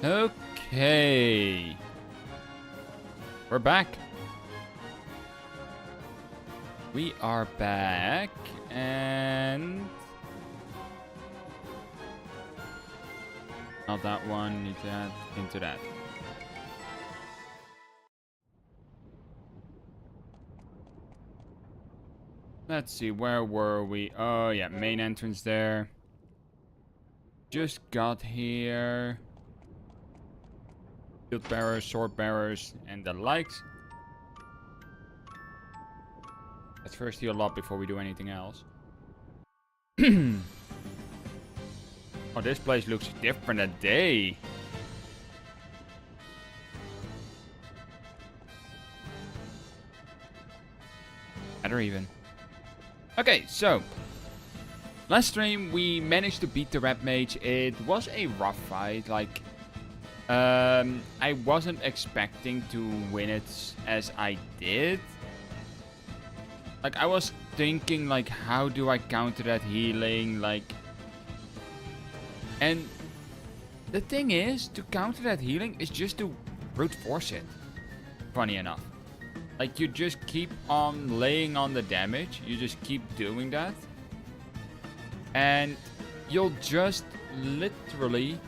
Okay. We're back. We are back, and not that one. Need to add into that. Let's see, where were we? Oh yeah, main entrance there. Just got here. Shield bearers, sword bearers, and the likes. Let's first heal up before we do anything else. Oh, this place looks different today. Better even. Okay, so last stream we managed to beat the Red Mage. It was a rough fight. Like, I wasn't expecting to win it as I did. Like, I was thinking, like, how do I counter that healing? Like, and the thing is, to counter that healing is just to brute force it. Funny enough. Like, you just keep on laying on the damage. You just keep doing that. And you'll just literally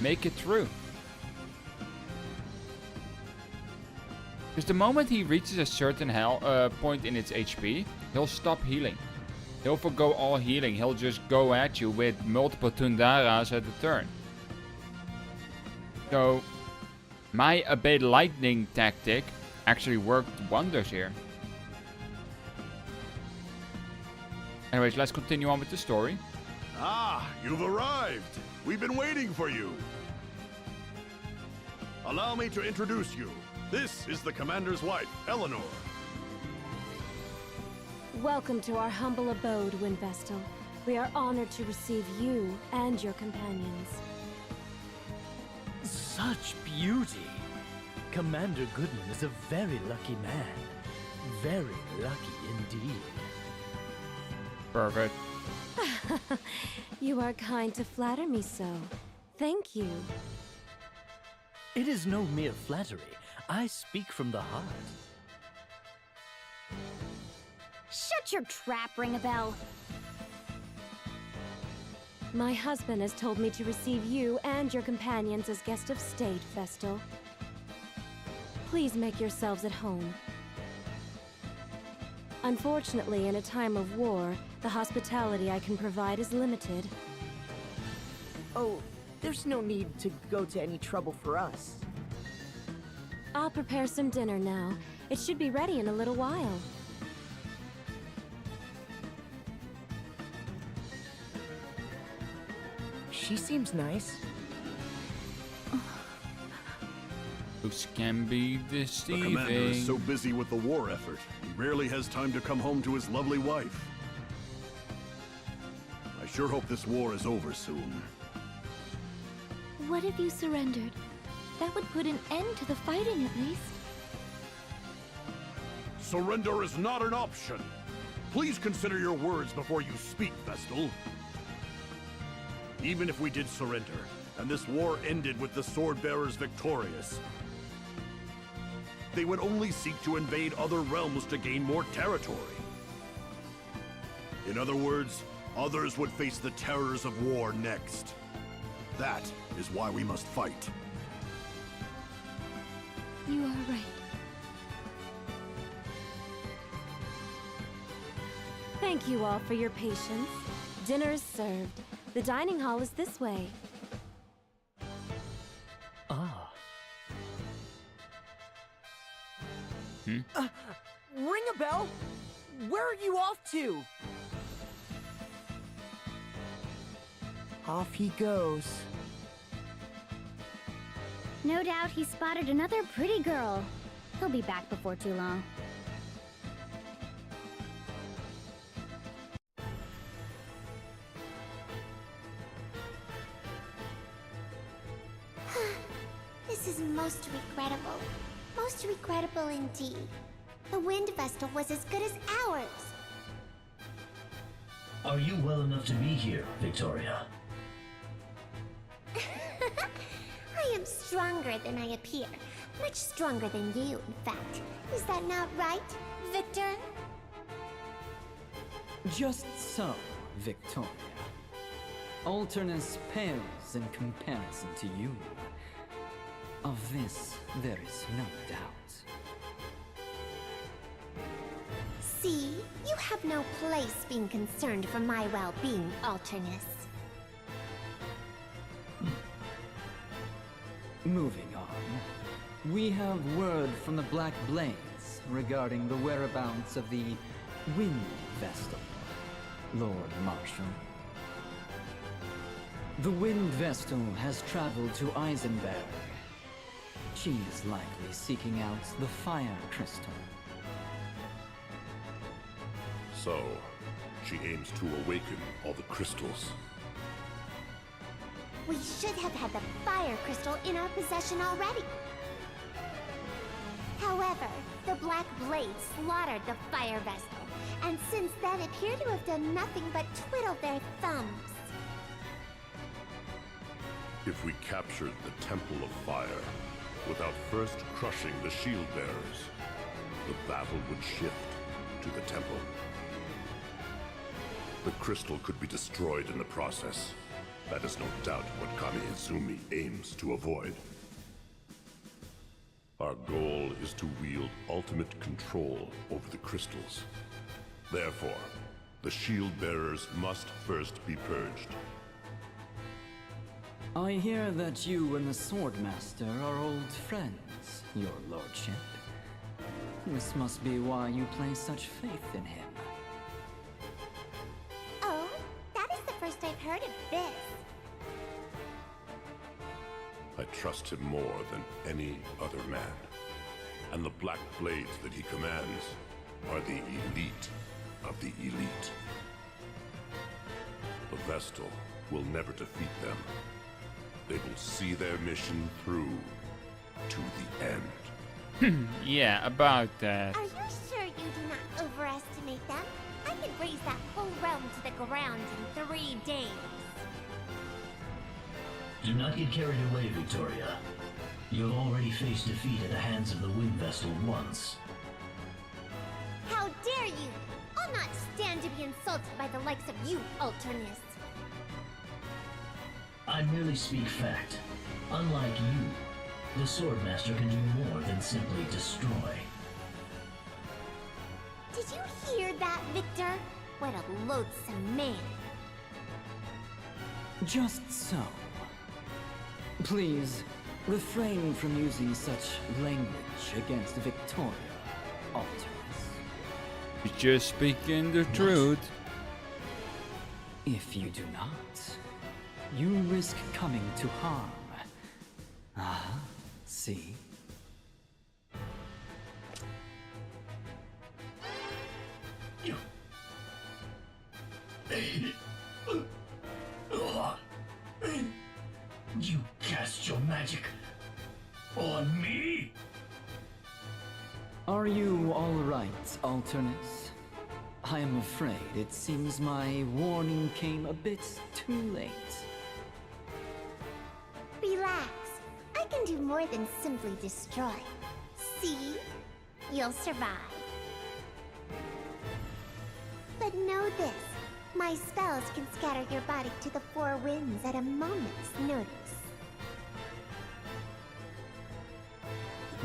make it through. Because the moment he reaches a certain point in its HP, he'll stop healing. He'll forgo all healing. He'll just go at you with multiple Tundaras at a turn. So, my Obey Lightning tactic actually worked wonders here. Anyways, let's continue on with the story. Ah, you've arrived. We've been waiting for you. Allow me to introduce you. This is the Commander's wife, Eleanor. Welcome to our humble abode, Windvestal. We are honored to receive you and your companions. Such beauty! Commander Goodman is a very lucky man. Very lucky indeed. Perfect. You are kind to flatter me so. Thank you. It is no mere flattery. I speak from the heart. Shut your trap, Ring-a-Bell. My husband has told me to receive you and your companions as guests of state, Vestal. Please make yourselves at home. Unfortunately, in a time of war, the hospitality I can provide is limited. Oh, there's no need to go to any trouble for us. I'll prepare some dinner now. It should be ready in a little while. She seems nice. Looks can be The deceiving. Commander is so busy with the war effort, he rarely has time to come home to his lovely wife. I sure hope this war is over soon. What if you surrendered? That would put an end to the fighting, at least. Surrender is not an option. Please consider your words before you speak, Vestal. Even if we did surrender, and this war ended with the Swordbearers victorious, they would only seek to invade other realms to gain more territory. In other words, others would face the terrors of war next. That is why we must fight. You are right. Thank you all for your patience. Dinner is served. The dining hall is this way. Ah. Ring-a-Bell? Where are you off to? Off he goes. No doubt he spotted another pretty girl. He'll be back before too long. This is most regrettable. Most regrettable indeed. The Wind Vestal was as good as ours. Are you well enough to be here, Victoria? I am stronger than I appear. Much stronger than you, in fact. Is that not right, Victor? Just so, Victoria. Alternus pales in comparison to you. Of this, there is no doubt. See? You have no place being concerned for my well-being, Alternus. Moving on. We have word from the Black Blades regarding the whereabouts of the Wind Vestal, Lord Marshal. The Wind Vestal has traveled to Eisenberg. She is likely seeking out the Fire Crystal. So, she aims to awaken all the crystals. We should have had the Fire Crystal in our possession already. However, the Black Blades slaughtered the Fire Vestal, and since then appear to have done nothing but twiddle their thumbs. If we captured the Temple of Fire, without first crushing the Shield Bearers, the battle would shift to the Temple. The crystal could be destroyed in the process. That is no doubt what Kami Izumi aims to avoid. Our goal is to wield ultimate control over the crystals. Therefore, the Shield Bearers must first be purged. I hear that you and the Swordmaster are old friends, your lordship. This must be why you place such faith in him. Oh, that is the first I've heard of this. I trust him more than any other man. And the Black Blades that he commands are the elite of the elite. The Vestal will never defeat them. They will see their mission through to the end. Yeah, about that. Are you sure you do not overestimate them? I could raise that whole realm to the ground in 3 days. Do not get carried away, Victoria. You have already faced defeat at the hands of the Wind Vestal once. How dare you! I'll not stand to be insulted by the likes of you, Alternus. I merely speak fact. Unlike you, the Swordmaster can do more than simply destroy. Did you hear that, Victor? What a loathsome man. Just so. Please, refrain from using such language against Victoria, Alternus. You're just speaking the truth. If you do not, you risk coming to harm. Ah, see? You... You cast your magic on me? Are you all right, Alternus? I am afraid it seems my warning came a bit too late. Relax. I can do more than simply destroy. See? You'll survive. But know this. My spells can scatter your body to the 4 winds at a moment's notice.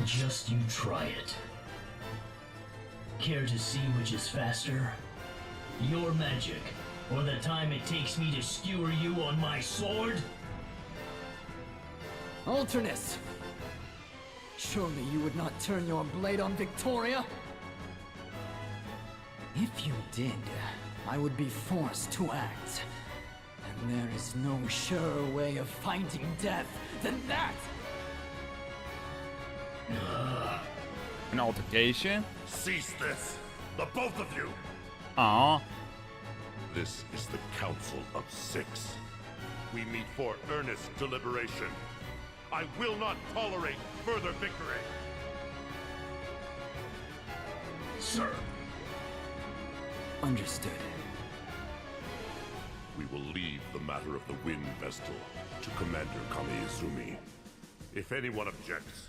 Just you try it. Care to see which is faster? Your magic, or the time it takes me to skewer you on my sword? Alternus! Surely you would not turn your blade on Victoria? If you did, I would be forced to act. And there is no surer way of finding death than that! An altercation? Cease this! The both of you! Aw. This is the Council of 6. We meet for earnest deliberation. I will not tolerate further victory. Sir. Understood. We will leave the matter of the Wind Vestal to Commander Kami Izumi. If anyone objects,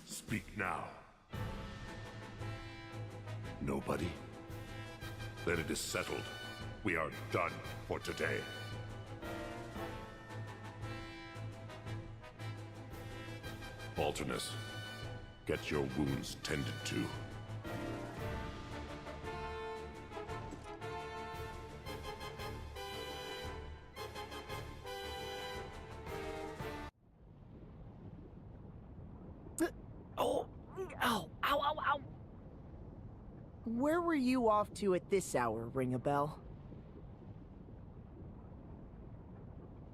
speak now. Nobody? Then it is settled. We are done for today. Alternus, get your wounds tended to. Oh, ow, ow, ow, ow. Where were you off to at this hour, ring a bell?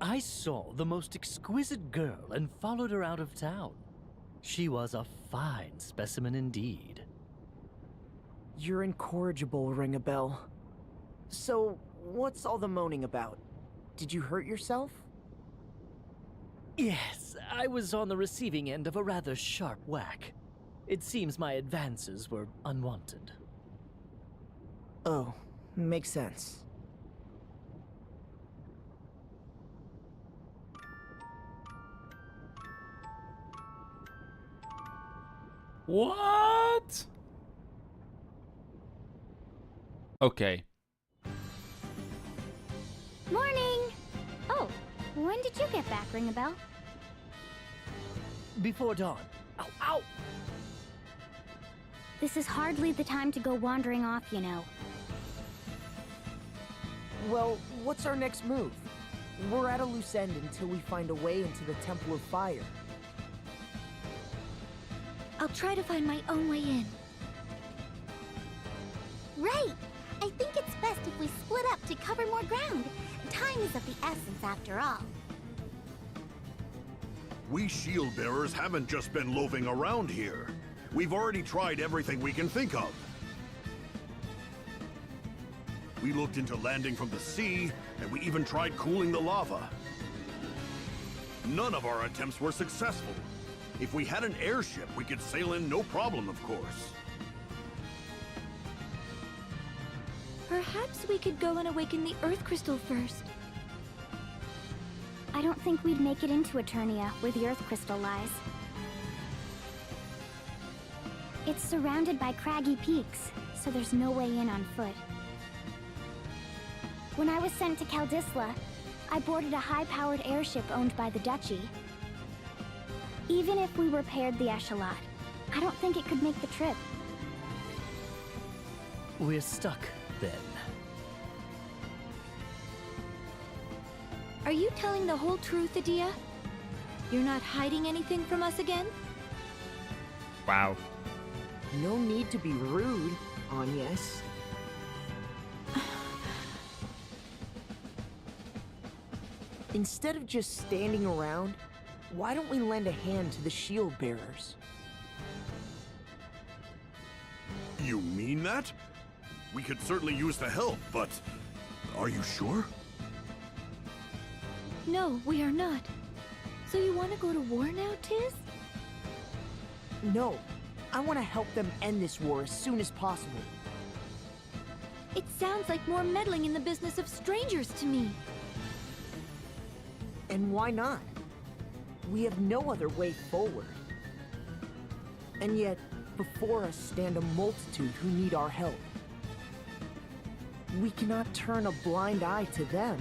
I saw the most exquisite girl and followed her out of town. She was a fine specimen indeed. You're incorrigible, ring a bell. So, what's all the moaning about? Did you hurt yourself? Yes, I was on the receiving end of a rather sharp whack. It seems my advances were unwanted. Oh, makes sense. What? Okay. Morning! Oh, when did you get back, Ring a Bell? Before dawn. Ow, ow! This is hardly the time to go wandering off, you know. Well, what's our next move? We're at a loose end until we find a way into the Temple of Fire. I'll try to find my own way in. Right! I think it's best if we split up to cover more ground. Time is of the essence after all. We shield bearers haven't just been loafing around here. We've already tried everything we can think of. We looked into landing from the sea, and we even tried cooling the lava. None of our attempts were successful. If we had an airship, we could sail in no problem, of course. Perhaps we could go and awaken the Earth Crystal first. I don't think we'd make it into Eternia, where the Earth Crystal lies. It's surrounded by craggy peaks, so there's no way in on foot. When I was sent to Kaldisla, I boarded a high-powered airship owned by the Duchy. Even if we repaired the Echelot, I don't think it could make the trip. We're stuck, then. Are you telling the whole truth, Adia? You're not hiding anything from us again? Wow. No need to be rude, Agnes. Instead of just standing around, why don't we lend a hand to the shield bearers? You mean that? We could certainly use the help, but are you sure? No, we are not. So you want to go to war now, Tiz? No, I want to help them end this war as soon as possible. It sounds like more meddling in the business of strangers to me. And why not? We have no other way forward. And yet, before us stand a multitude who need our help. We cannot turn a blind eye to them.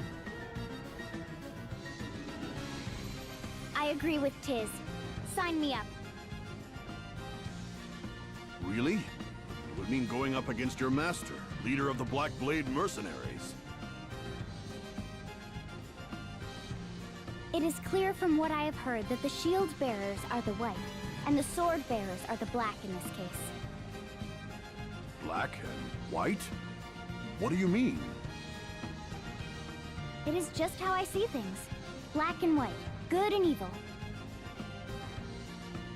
I agree with Tiz. Sign me up. Really? It would mean going up against your master, leader of the Black Blade mercenaries. It is clear from what I have heard that the shield bearers are the white, and the sword bearers are the black in this case. Black and white? What do you mean? It is just how I see things. Black and white, good and evil.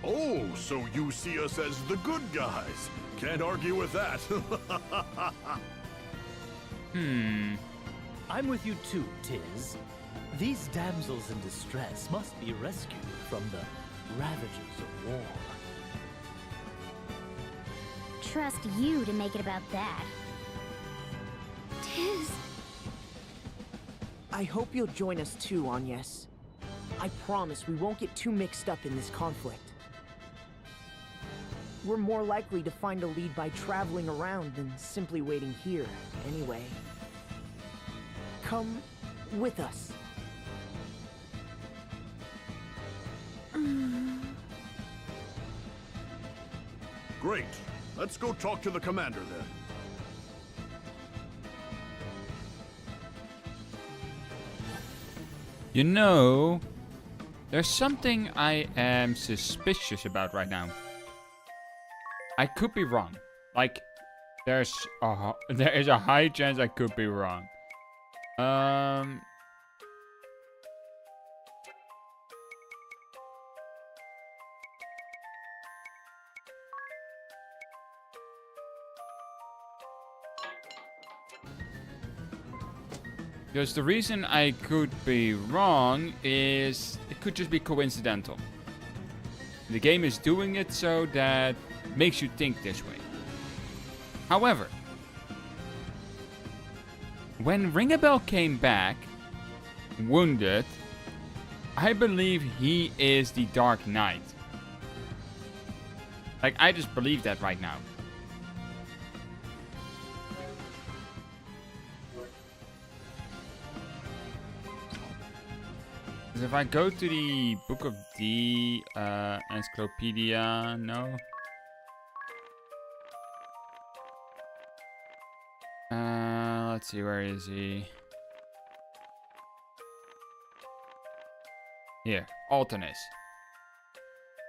Oh, so you see us as the good guys. Can't argue with that. I'm with you too, Tiz. These damsels in distress must be rescued from the ravages of war. Trust you to make it about that. Tiz. I hope you'll join us too, Agnes. I promise we won't get too mixed up in this conflict. We're more likely to find a lead by traveling around than simply waiting here, anyway. Come with us. Great. Let's go talk to the commander then. You know, there's something I am suspicious about right now. I could be wrong. Like, there is a high chance I could be wrong. Because the reason I could be wrong is it could just be coincidental. The game is doing it so that makes you think this way. However, when Ringabel came back, wounded, I believe he is the Dark Knight. Like, I just believe that right now. If I go to the Book of the Encyclopedia, no. Let's see, where is he? Here, Altanus.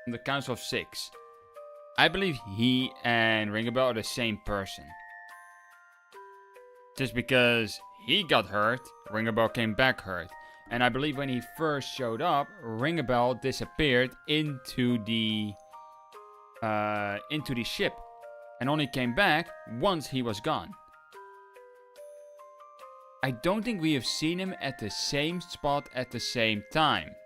The Council of Six. I believe he and Ringabel are the same person. Just because he got hurt, Ringabel came back hurt. And I believe when he first showed up, Ringabel disappeared into the ship, and only came back once he was gone. I don't think we have seen him at the same spot at the same time.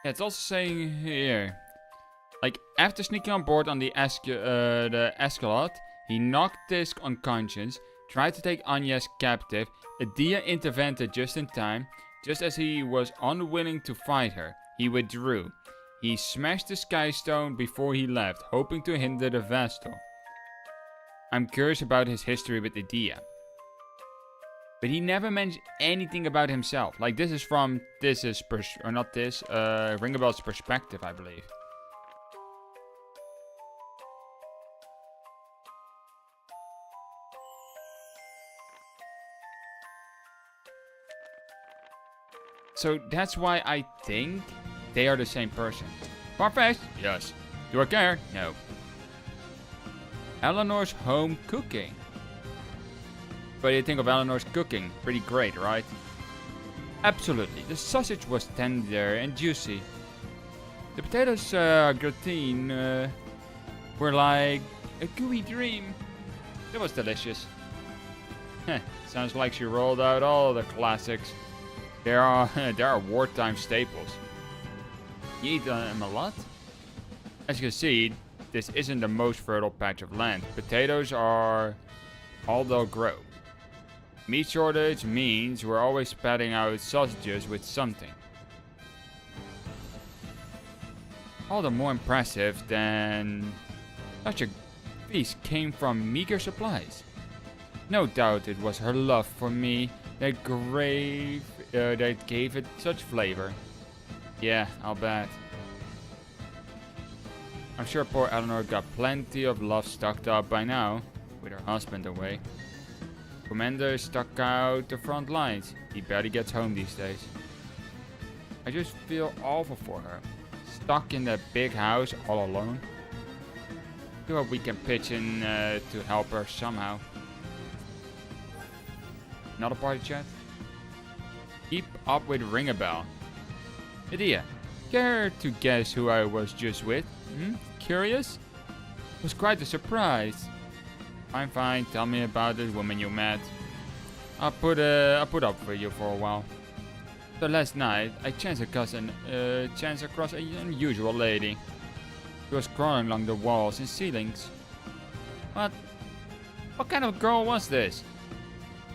Yeah, it's also saying here, like, after sneaking on board on the Escalade, he knocked Tisk unconscious, tried to take Anya's captive. Adia intervened just in time. Just as he was unwilling to fight her, he withdrew. He smashed the Skystone before he left, hoping to hinder the Vestal. I'm curious about his history with Adia. But he never mentioned anything about himself. Like, this is from Ringabel's perspective, I believe. So that's why I think they are the same person. Farfetch'd? Yes. Do I care? No. Eleanor's home cooking. What do you think of Eleanor's cooking? Pretty great, right? Absolutely. The sausage was tender and juicy. The potatoes gratin were like a gooey dream. It was delicious. Heh, sounds like she rolled out all the classics. There are wartime staples. You eat them a lot? As you can see, this isn't the most fertile patch of land. Potatoes are all they'll grow. Meat shortage means we're always spatting out sausages with something. All the more impressive than such a feast came from meager supplies. No doubt it was her love for me that gave it such flavor. Yeah, I'll bet. I'm sure poor Eleanor got plenty of love stocked up by now, with her husband away. Commander stuck out the front lines. He barely gets home these days. I just feel awful for her. Stuck in that big house all alone. Do hope we can pitch in to help her somehow. Another party chat? Keep up with Ringabel. Adia, care to guess who I was just with? Curious? It was quite a surprise. Fine, fine. Tell me about this woman you met. I'll put up with you for a while. So last night, I chanced across an unusual lady. She was crawling along the walls and ceilings. What kind of girl was this?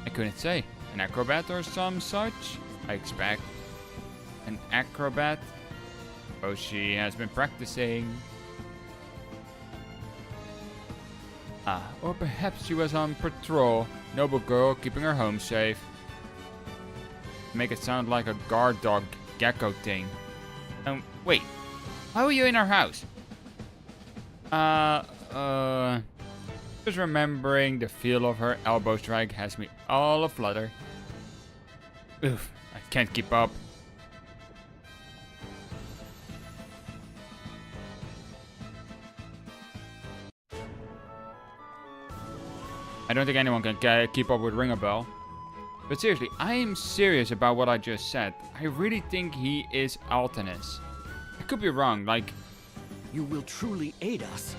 I couldn't say. An acrobat or some such, I expect. An acrobat? Oh, she has been practicing. Or perhaps she was on patrol. Noble girl, keeping her home safe. Make it sound like a guard dog gecko thing. Wait. How are you in our house? Just remembering the feel of her elbow strike has me all aflutter. Oof, I can't keep up. I don't think anyone can keep up with Ring a Bell. But seriously, I am serious about what I just said. I really think he is Altanus. I could be wrong, like... You will truly aid us.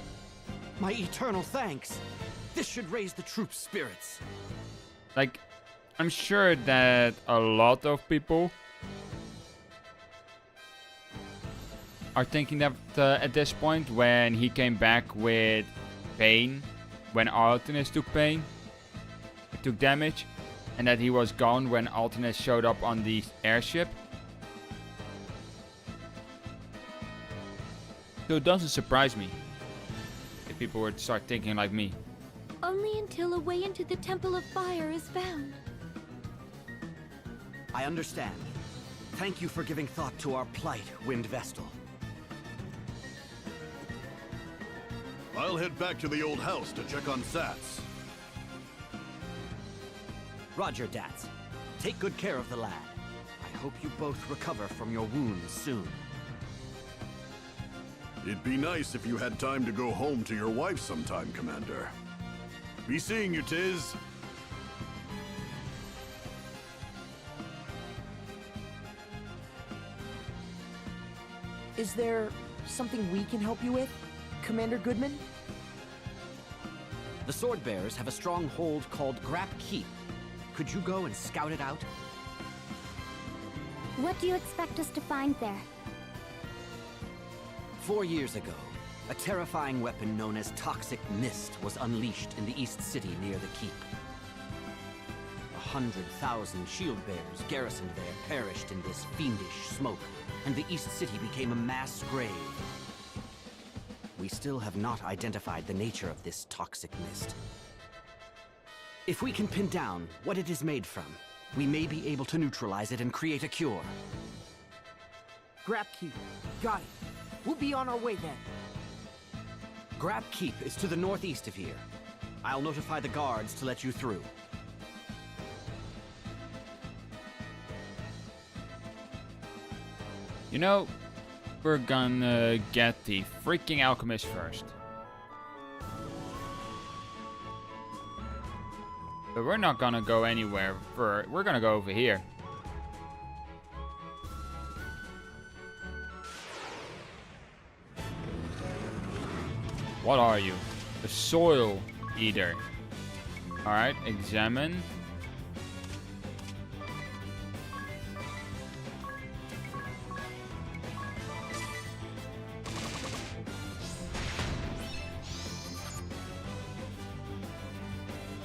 My eternal thanks. This should raise the troops' spirits. Like, I'm sure that a lot of people are thinking that at this point when he came back with pain, when Altanus took pain, took damage, and that he was gone when Altanus showed up on the airship. So it doesn't surprise me if people would start thinking like me. Only until a way into the Temple of Fire is found. I understand. Thank you for giving thought to our plight, Wind Vestal. I'll head back to the old house to check on Sats. Roger, Dats. Take good care of the lad. I hope you both recover from your wounds soon. It'd be nice if you had time to go home to your wife sometime, Commander. Be seeing you, Tiz. Is there something we can help you with, Commander Goodman? The Swordbearers have a strong hold called Grap Keep. Could you go and scout it out? What do you expect us to find there? 4 years ago, a terrifying weapon known as Toxic Mist was unleashed in the East City near the keep. 100,000 shield bearers garrisoned there perished in this fiendish smoke, and the East City became a mass grave. We still have not identified the nature of this toxic mist. If we can pin down what it is made from, we may be able to neutralize it and create a cure. Grap Keep. Got it. We'll be on our way then. Grap Keep is to the northeast of here. I'll notify the guards to let you through. You know, we're gonna get the freaking alchemist first. But we're not gonna go anywhere. We're gonna go over here. What are you? A soil eater. Alright, examine.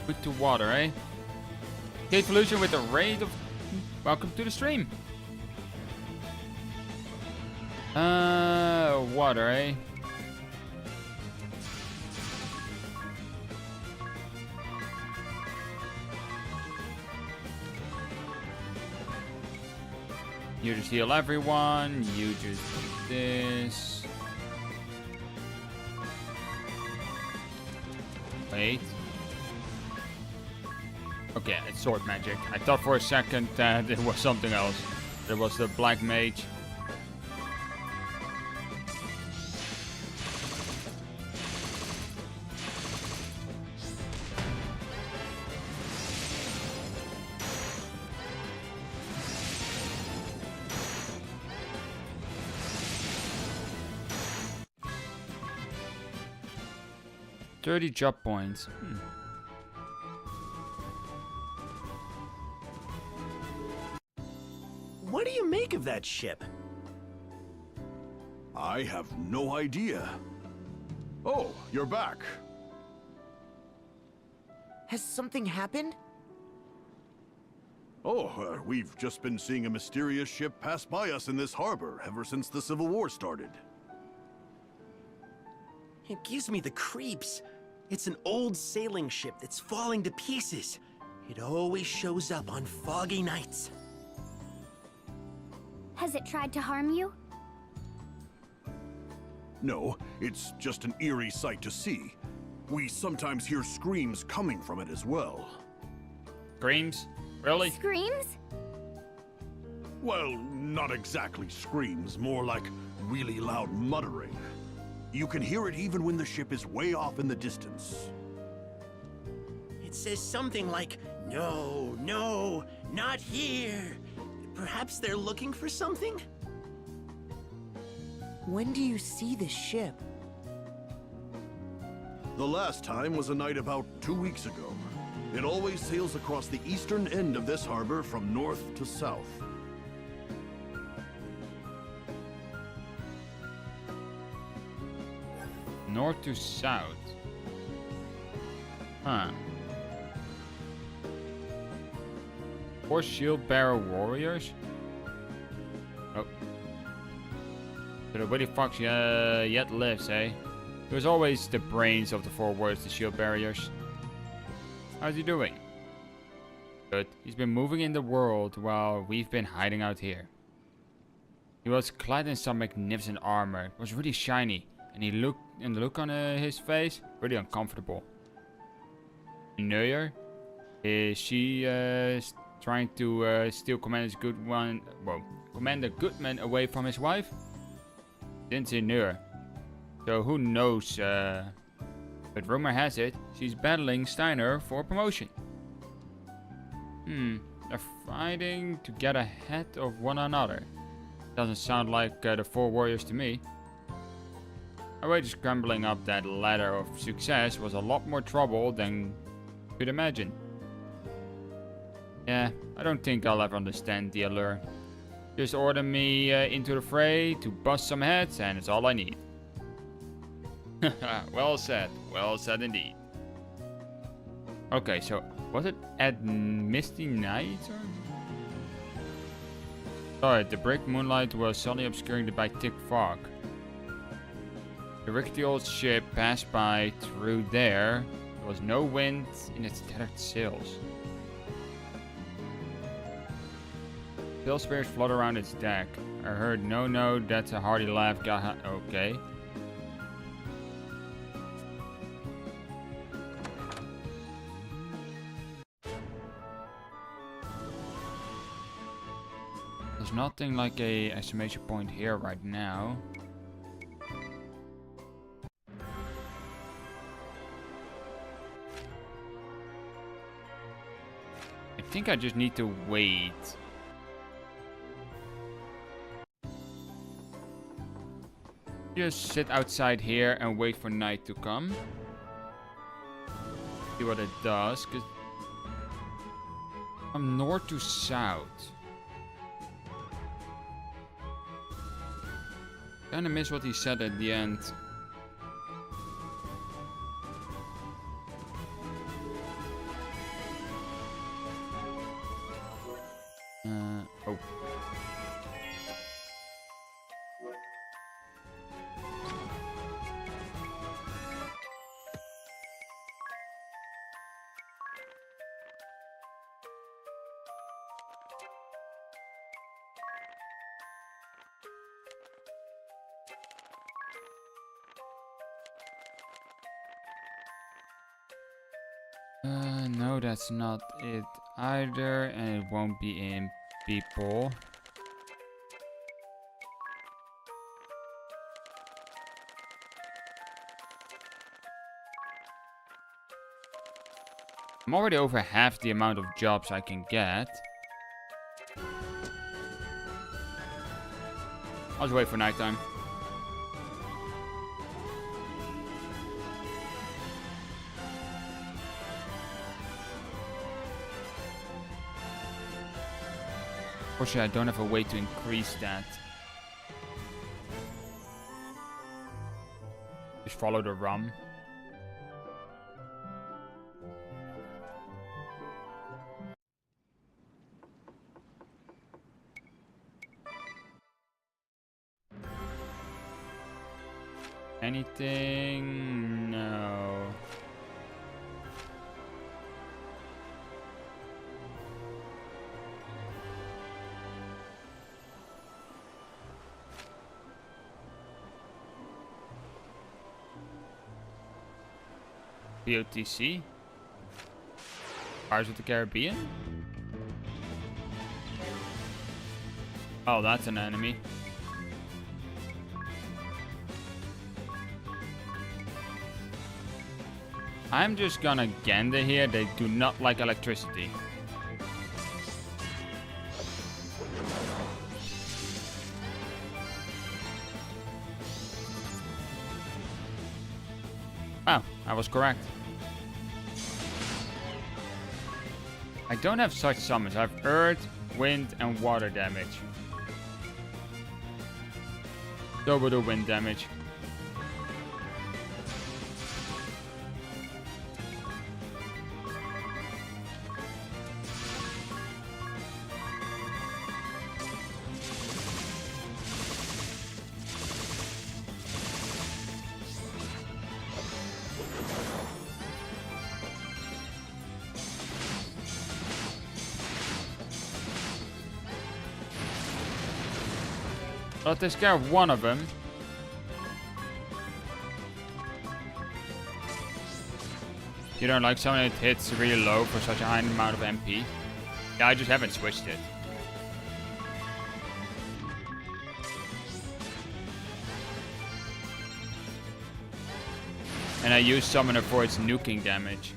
Put to water, eh? Gate pollution with a rate of... Welcome to the stream. Water, eh? You just heal everyone. You just do this. Wait. Okay, it's sword magic. I thought for a second that it was something else. It was the black mage. 30 job points. What do you make of that ship? I have no idea. Oh, you're back. Has something happened? Oh, we've just been seeing a mysterious ship pass by us in this harbor ever since the Civil War started. It gives me the creeps. It's an old sailing ship that's falling to pieces. It always shows up on foggy nights. Has it tried to harm you? No, it's just an eerie sight to see. We sometimes hear screams coming from it as well. Screams? Really? Screams? Well, not exactly screams, more like really loud muttering. You can hear it even when the ship is way off in the distance. It says something like, "No, no, not here." Perhaps they're looking for something? When do you see this ship? The last time was a night about 2 weeks ago. It always sails across the eastern end of this harbor from north to south. North to south. Huh. 4 shield bearer warriors? Oh. So the Witty Fox yet lives, eh? He was always the brains of the 4 warriors, the shield barriers. How's he doing? Good. He's been moving in the world while we've been hiding out here. He was clad in some magnificent armor. It was really shiny. And the look on his face, really uncomfortable. Neuer? Is she trying to steal Commander Goodman away from his wife? Didn't see Neuer. So who knows, but rumor has it, she's battling Steiner for promotion. They're fighting to get ahead of one another. Doesn't sound like the 4 warriors to me. Our way to scrambling up that ladder of success was a lot more trouble than you could imagine. Yeah, I don't think I'll ever understand the allure. Just order me into the fray to bust some heads and it's all I need. Well said indeed. Okay, so was it at Misty Night? Sorry, the brick moonlight was suddenly obscured by thick fog. The rickety old ship passed by through there. There was no wind in its tattered sails. Pale spirits float around its deck. I heard no, that's a hearty laugh. Okay. There's nothing like a exclamation point here right now. I think I just need to wait. Just sit outside here and wait for night to come. See what it does, cause from north to south. Kinda miss what he said at the end. Oh. No, that's not it either, and it won't be in people. I'm already over half the amount of jobs I can get. I'll just wait for nighttime. Unfortunately, I don't have a way to increase that. Just follow the rum. Anything? No. POTC? Pirates of the Caribbean? Oh, that's an enemy. I'm just gonna gander here. They do not like electricity. Oh, I was correct. I don't have such summons. I have earth, wind, and water damage. Double the wind damage. I'll take care of one of them. You don't like someone that hits really low for such a high amount of MP? Yeah, I just haven't switched it. And I use Summoner for its nuking damage.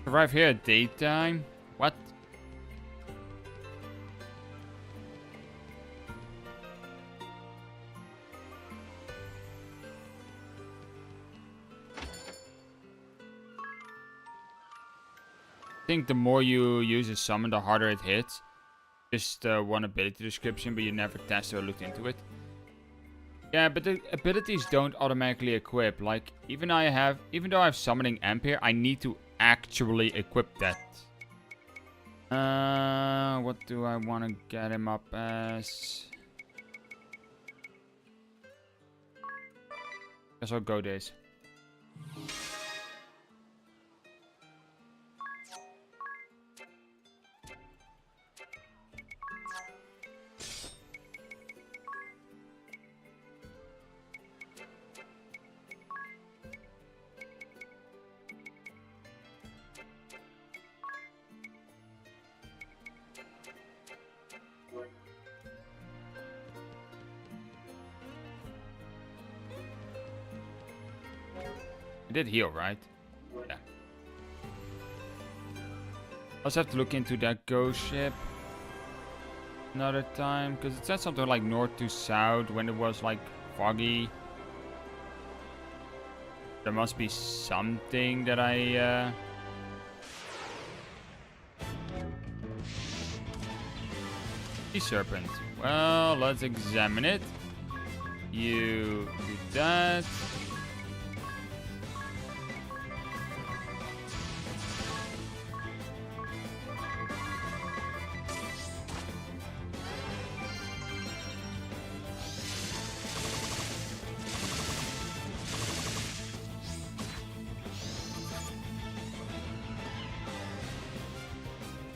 Arrive here at daytime? What? I think the more you use a summon, the harder it hits. Just one ability description, but you never tested or looked into it. Yeah, but the abilities don't automatically equip. Like, even though I have summoning Ampere, I need to actually equip that. What do I want to get him up as? Guess I'll go this. I did heal, right? Yeah. Also have to look into that ghost ship another time, because it said something like north to south when it was like foggy. There must be something that I Sea serpent. Well, let's examine it. You do that.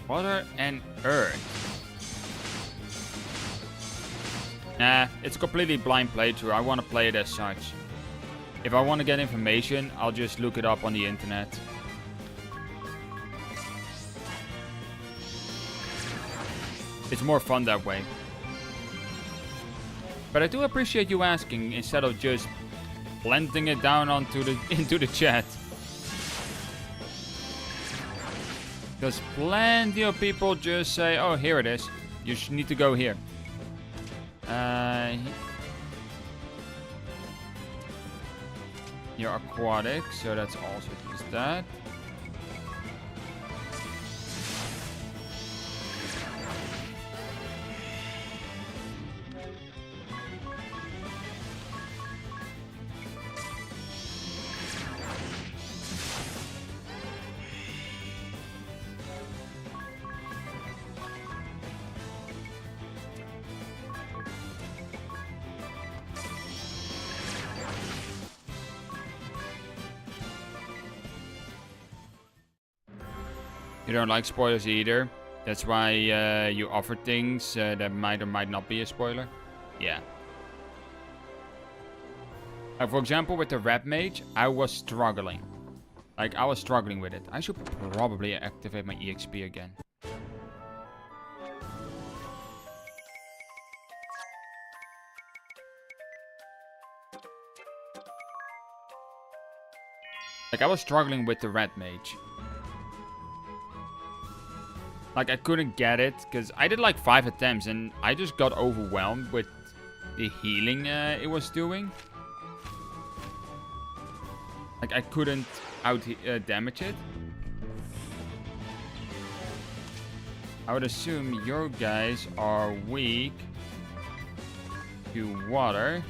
Water and earth. Nah, it's a completely blind playthrough. I want to play it as such. If I want to get information, I'll just look it up on the internet. It's more fun that way. But I do appreciate you asking instead of just planting it down onto the into the chat. Because plenty of people just say, oh, here it is. You need to go here. You're aquatic, so that's also just that. You don't like spoilers either. That's why you offer things that might or might not be a spoiler. Yeah. For example, with the Red Mage, I was struggling. Like, I was struggling with it. I should probably activate my EXP again. Like, I was struggling with the Red Mage. Like, I couldn't get it, because I did like 5 attempts, and I just got overwhelmed with the healing it was doing. Like, I couldn't damage it. I would assume your guys are weak to water.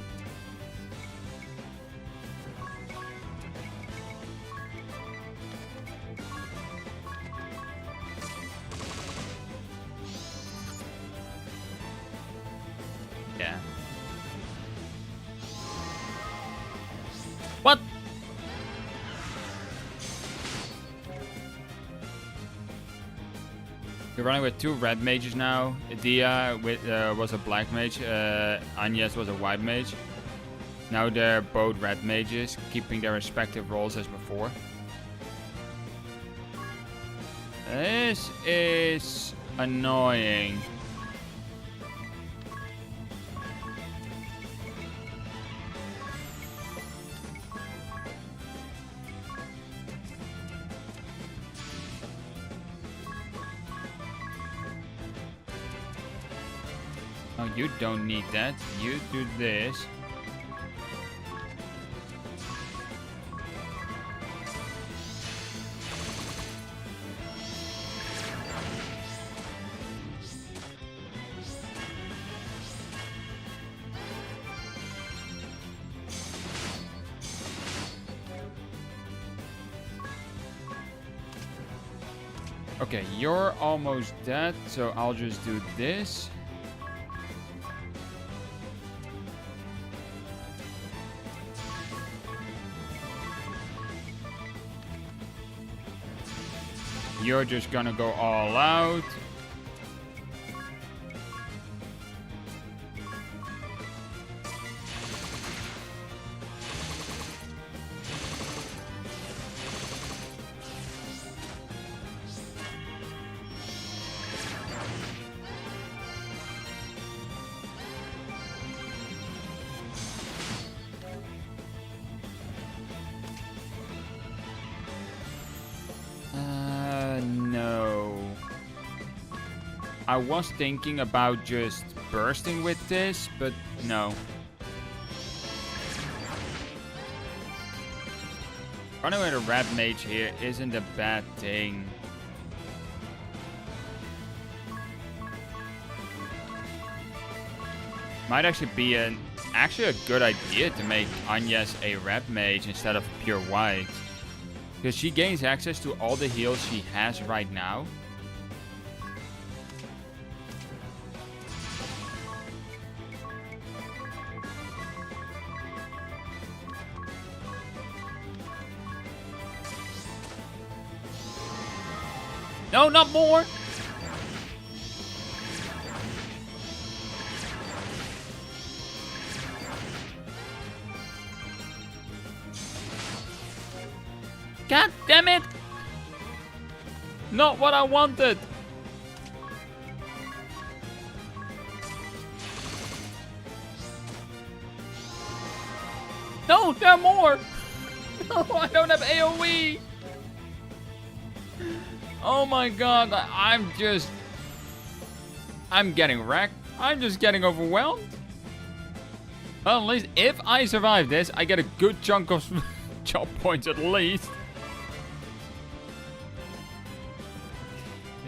Yeah. What? You're running with 2 red mages now. Dia was a black mage. Agnes was a white mage. Now they're both red mages, keeping their respective roles as before. This is annoying. Oh, you don't need that. You do this. Okay, you're almost dead, so I'll just do this. You're just gonna go all out. No. I was thinking about just bursting with this, but no. Running with a red mage here isn't a bad thing. Might actually be a good idea to make Agnes a red mage instead of pure white. Because she gains access to all the heals she has right now. No, not more! God damn it! Not what I wanted! No, there are more. No, I don't have AoE. Oh my god, I'm getting wrecked. I'm just getting overwhelmed. Well, at least if I survive this, I get a good chunk of job points at least.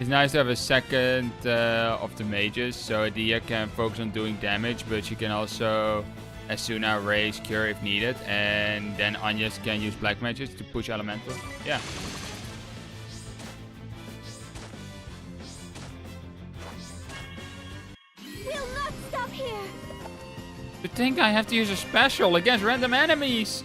It's nice to have a second of the mages, so Adia can focus on doing damage, but she can also Asuna raise cure if needed, and then Anya's can use black mages to push elemental. Yeah. We'll not stop here! You think I have to use a special against random enemies?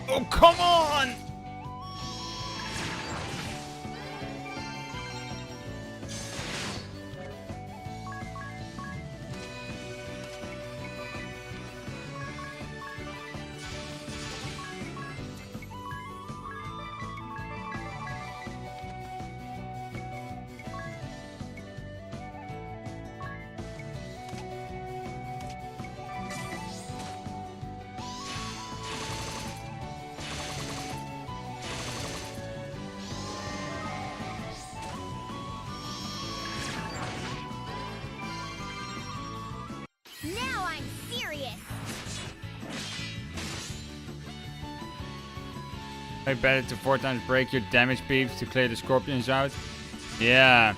Oh, come on! Now I'm serious! I better to 4 times break your damage beeps to clear the scorpions out. Yeah.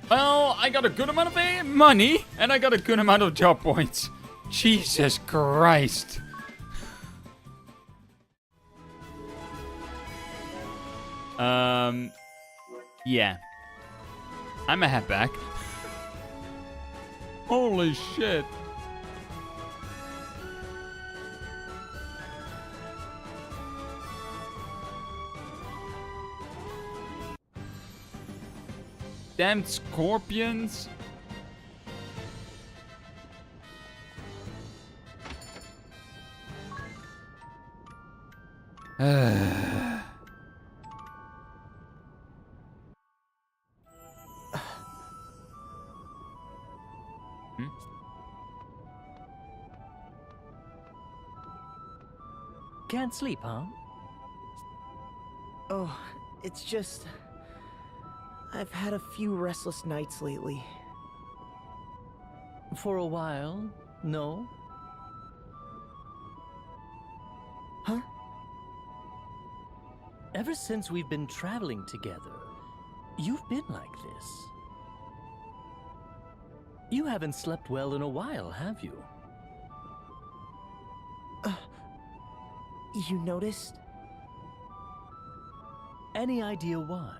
Well, I got a good amount of money, and I got a good amount of job points. Jesus Christ. Yeah. I'm a head back. Holy shit. Damn scorpions. Can't sleep, huh? Oh, it's just... I've had a few restless nights lately. For a while, no? Huh? Ever since we've been traveling together, You've been like this. You haven't slept well in a while, have you? You noticed? Any idea why?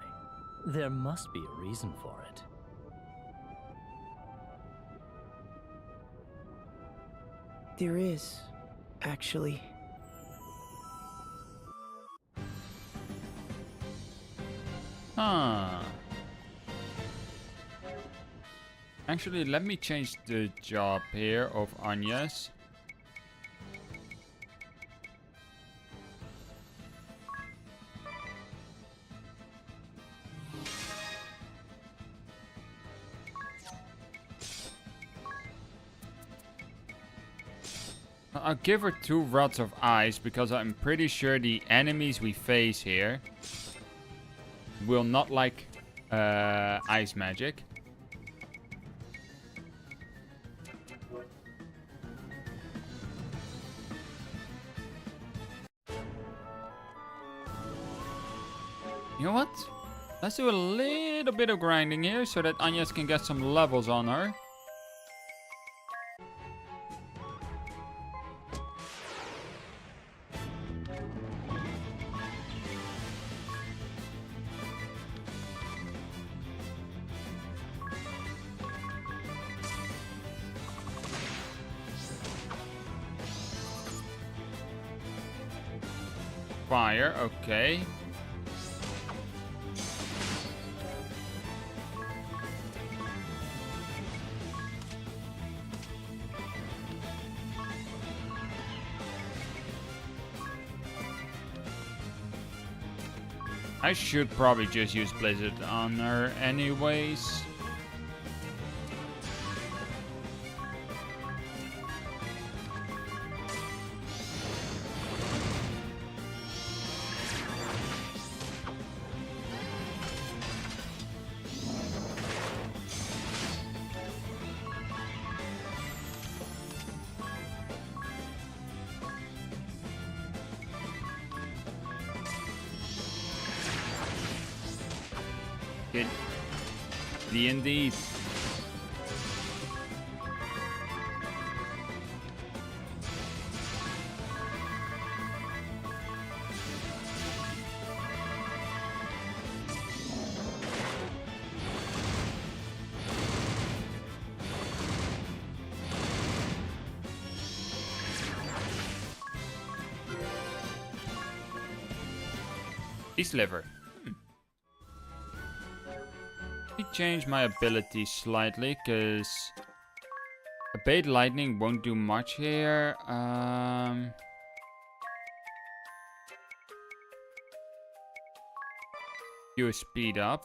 There must be a reason for it. There is, actually. Huh. Actually, let me change the job here of Anya's. I'll give her 2 rods of ice because I'm pretty sure the enemies we face here will not like ice magic. You know what? Let's do a little bit of grinding here so that Anya's can get some levels on her. Fire, okay. I should probably just use Blizzard on her anyways. Good. D&D. Beast liver. Let me change my ability slightly, because Abate Lightning won't do much here. Do a speed up.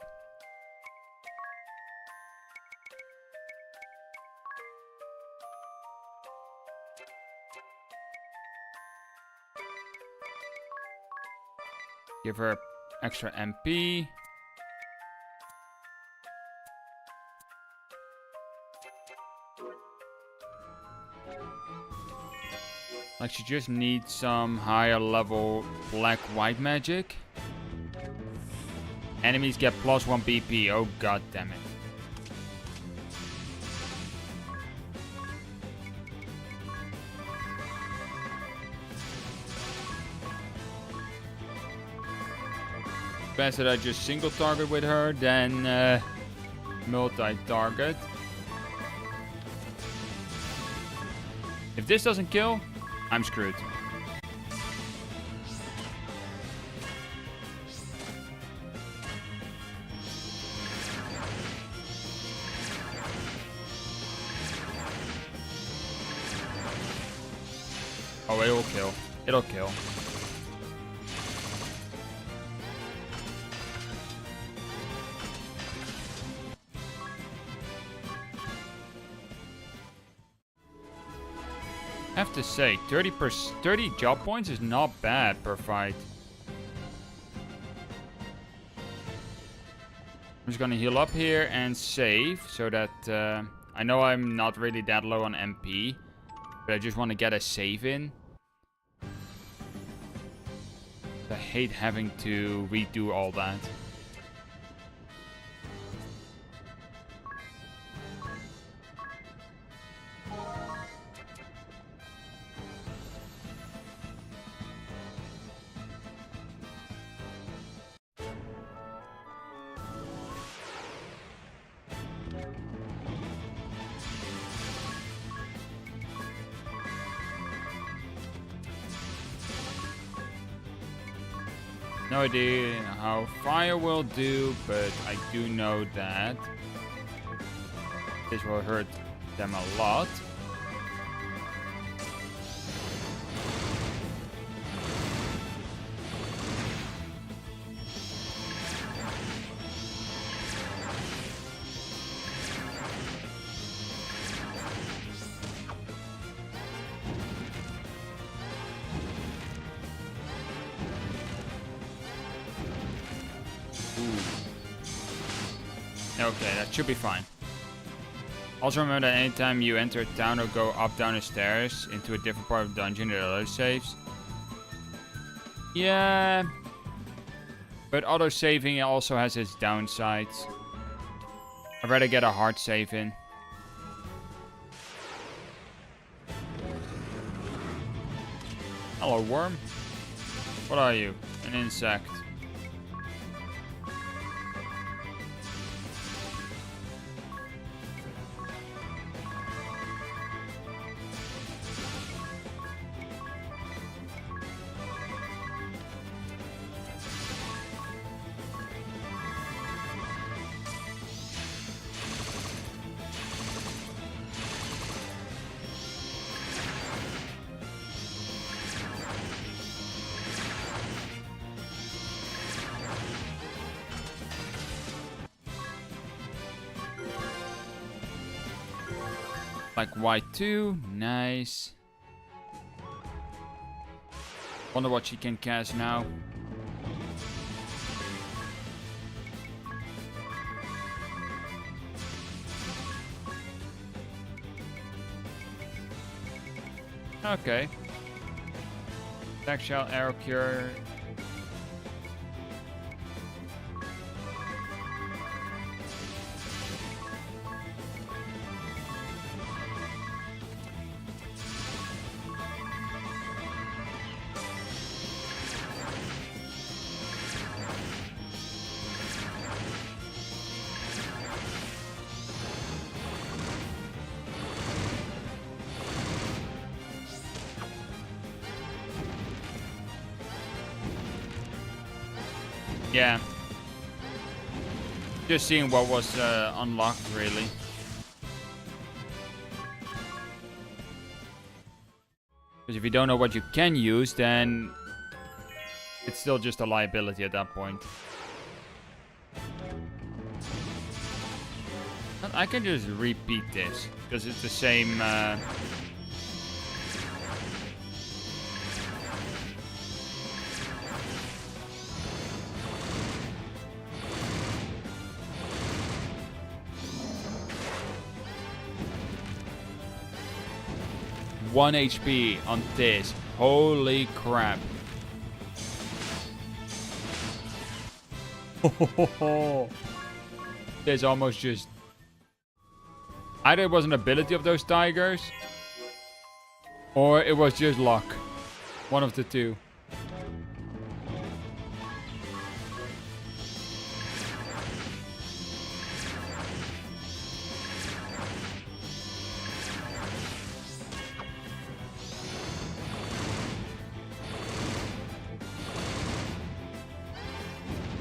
Give her extra MP. Like she just needs some higher level black-white magic. Enemies get +1 BP. Oh god damn it. Best that I just single target with her, then multi-target. If this doesn't kill, I'm screwed. Oh, it'll kill. It'll kill. I have to say, 30 job points is not bad per fight. I'm just gonna heal up here and save, so that I know I'm not really that low on MP, but I just want to get a save in. I hate having to redo all that. No idea how fire will do, but I do know that this will hurt them a lot. Okay, that should be fine. Also remember that anytime you enter a town or go up down the stairs into a different part of the dungeon, there are other saves. Yeah. But auto-saving also has its downsides. I'd rather get a hard save in. Hello, worm. What are you? An insect. Like Y2, nice. Wonder what she can cast now. Okay. Attack shell, arrow cure. Yeah. Just seeing what was unlocked, really. Because if you don't know what you can use, then it's still just a liability at that point. But I can just repeat this, because it's the same... 1 HP on this. Holy crap. There's almost just... Either it was an ability of those tigers, or it was just luck. One of the two.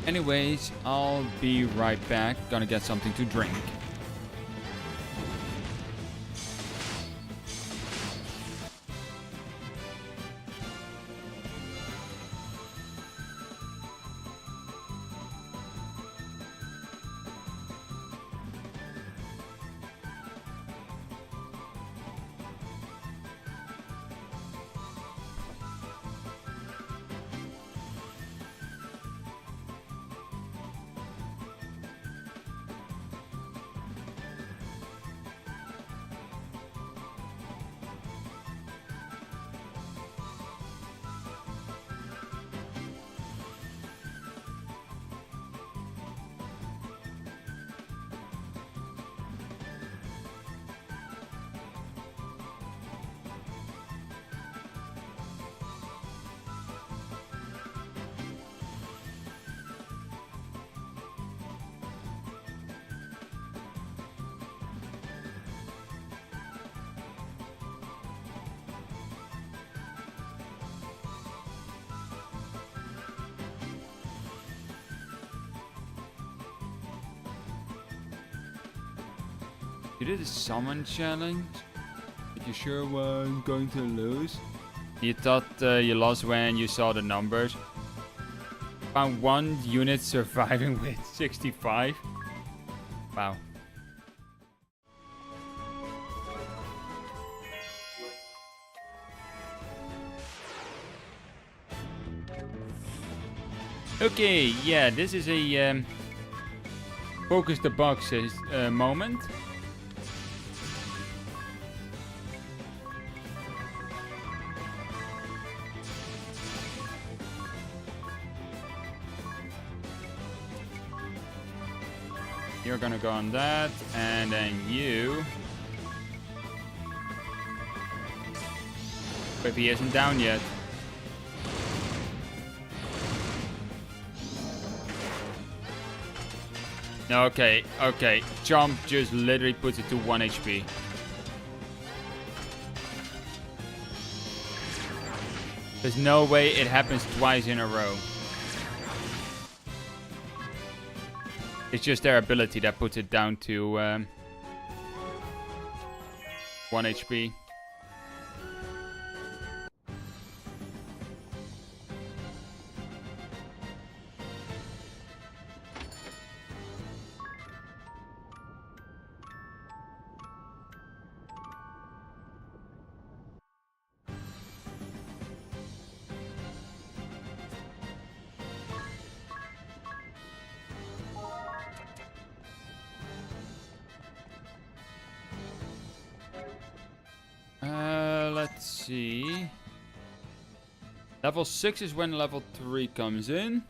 Anyways, I'll be right back. Gonna get something to drink. You did a summon challenge. But you sure weren't going to lose? You thought you lost when you saw the numbers. Found 1 unit surviving with 65. Wow. Okay, yeah, this is a focus the boxes moment. You're gonna go on that, and then you. But he isn't down yet. Okay, okay. Jump just literally puts it to 1 HP. There's no way it happens twice in a row. It's just their ability that puts it down to 1 HP. Let's see. Level 6 is when level 3 comes in.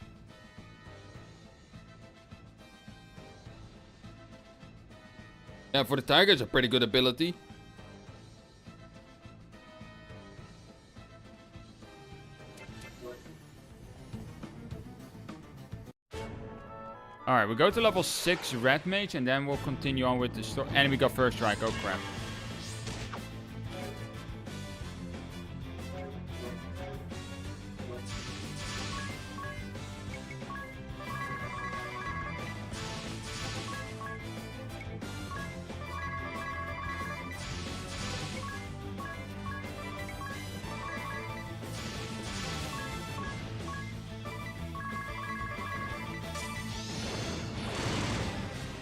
Yeah, for the tiger, it's a pretty good ability. Alright, we go to level 6 Red Mage, and then we'll continue on with the story. And we got first strike, oh crap.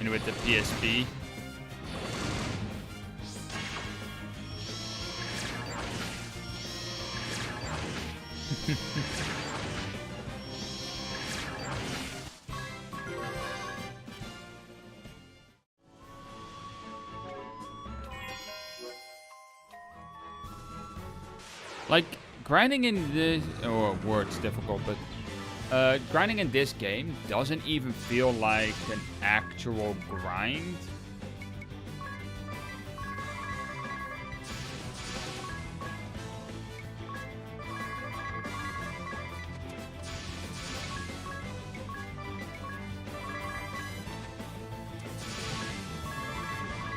And with the PSP. Like, grinding in this... Oh, word's difficult, but... grinding in this game doesn't even feel like an actual grind.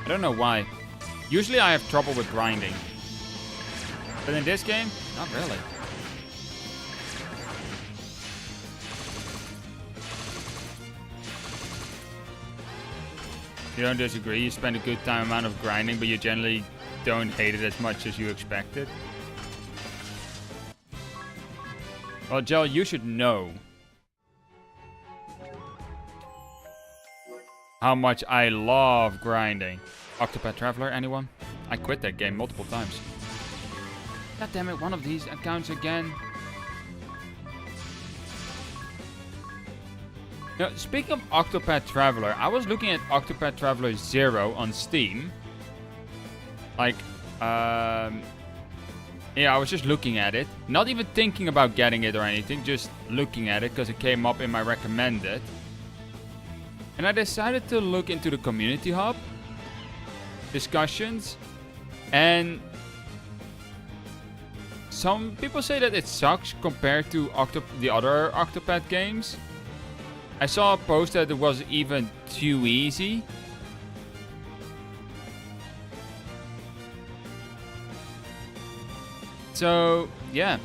I don't know why. Usually I have trouble with grinding. But in this game, not really. You don't disagree, you spend a good amount of grinding, but you generally don't hate it as much as you expected. Well, Gel, you should know how much I love grinding. Octopath Traveler, anyone? I quit that game multiple times. God damn it, one of these accounts again. Now, speaking of Octopath Traveler, I was looking at Octopath Traveler 0 on Steam. Like, yeah, I was just looking at it. Not even thinking about getting it or anything, just looking at it because it came up in my recommended. And I decided to look into the community hub discussions. And some people say that it sucks compared to the other Octopath games. I saw a post that it was even too easy. So, yeah.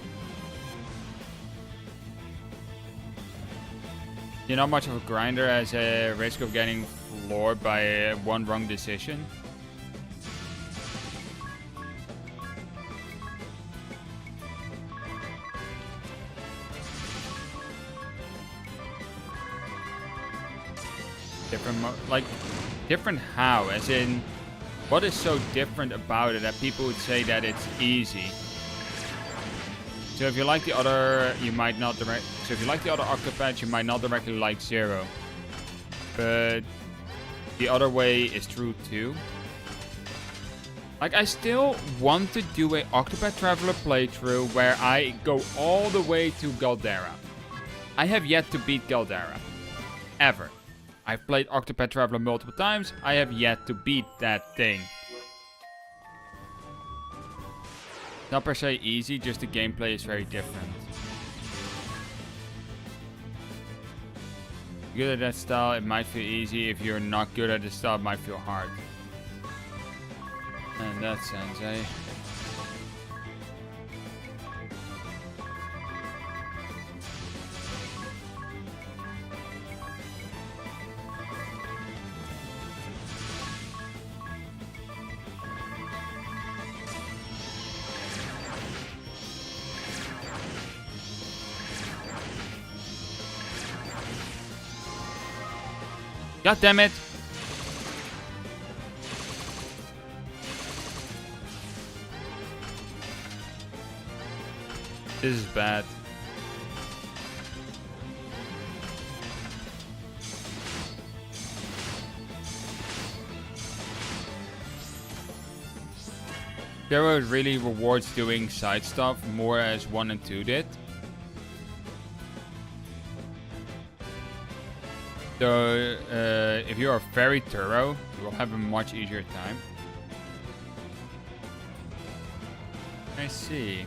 You're not much of a grinder as a risk of getting floored by one wrong decision. different, different how? As in, what is so different about it that people would say that it's easy? So if you like the other, you might not direct. So if you like the other Octopath, you might not directly like Zero. But the other way is true too. Like, I still want to do a Octopath Traveler playthrough where I go all the way to Galdera. I have yet to beat Galdera. Ever. I've played Octopath Traveler multiple times. I have yet to beat that thing. Not per se easy, just the gameplay is very different. If you're good at that style, it might feel easy. If you're not good at the style, it might feel hard. In that sense, eh? God damn it! This is bad. Zero really rewards doing side stuff more as 1 and 2 did. So, if you are very thorough, you will have a much easier time. I see.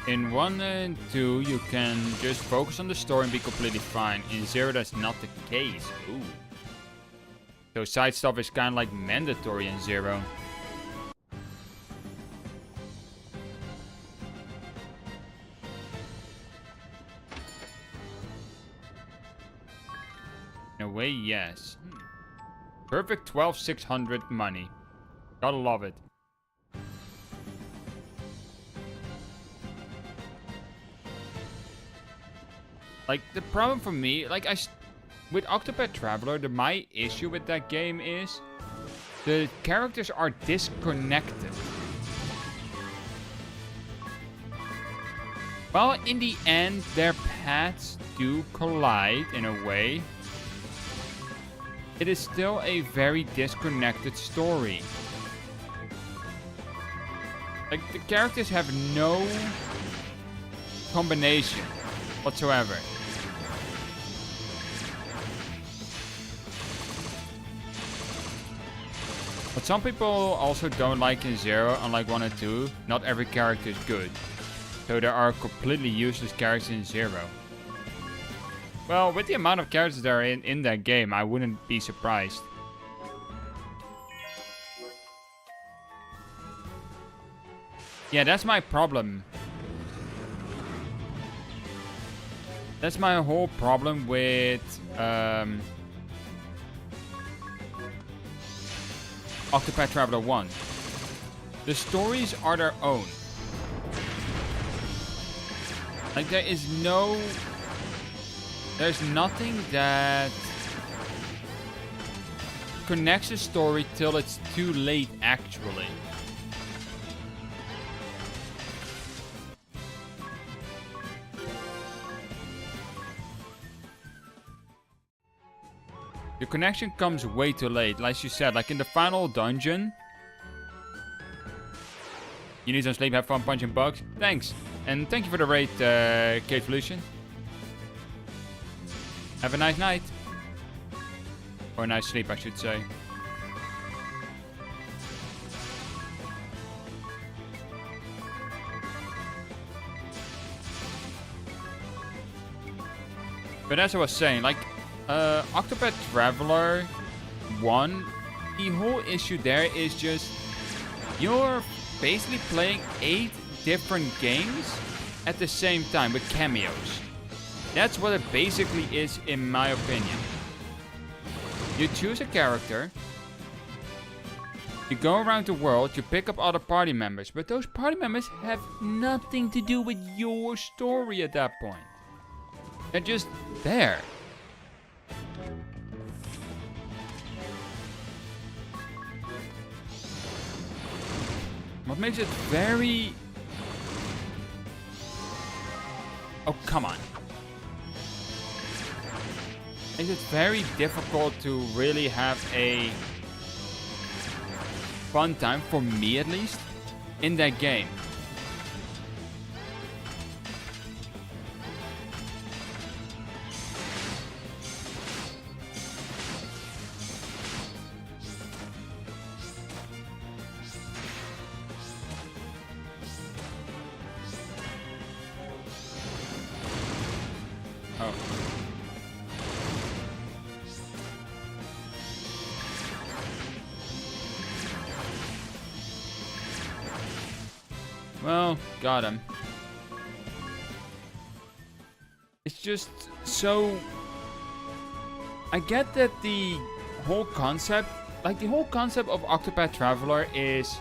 In 1 and 2, you can just focus on the story and be completely fine. In 0, that's not the case. Ooh. So side stuff is kind of like mandatory in 0. In a way, yes. Perfect 12,600 money. Gotta love it. Like, the problem for me, like, with Octopath Traveler, my issue with that game is the characters are disconnected. Well, in the end, their paths do collide in a way. It is still a very disconnected story. Like, the characters have no combination whatsoever. What some people also don't like in 0, unlike 1 and 2, not every character is good. So there are completely useless characters in 0. Well, with the amount of characters there are in that game, I wouldn't be surprised. Yeah, that's my problem. That's my whole problem with Octopath Traveler 1. The stories are their own. Like, there's nothing that connects the story till it's too late, actually. The connection comes way too late, like you said, like in the final dungeon. You need some sleep, have fun punching bugs. Thanks. And thank you for the raid, K-Evolution. Have a nice night. Or a nice sleep, I should say. But as I was saying, like, Octopath Traveler 1, the whole issue there is just you're basically playing 8 different games at the same time with cameos. That's what it basically is, in my opinion. You choose a character, you go around the world, you pick up other party members, but those party members have nothing to do with your story at that point. They're just there. What makes it very... Oh, come on. Makes it very difficult to really have a fun time, for me at least, in that game. Oh. Well, got him. It's just so... I get that the whole concept, like the whole concept of Octopath Traveler is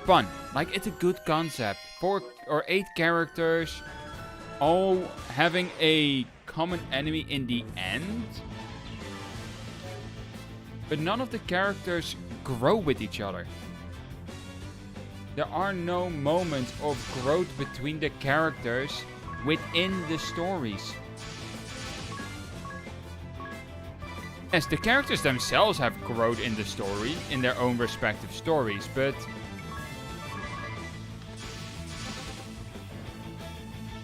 fun. Like, it's a good concept. 4 or 8 characters, all having a common enemy in the end. But none of the characters grow with each other. There are no moments of growth between the characters within the stories. Yes, the characters themselves have growth in the story, in their own respective stories, but...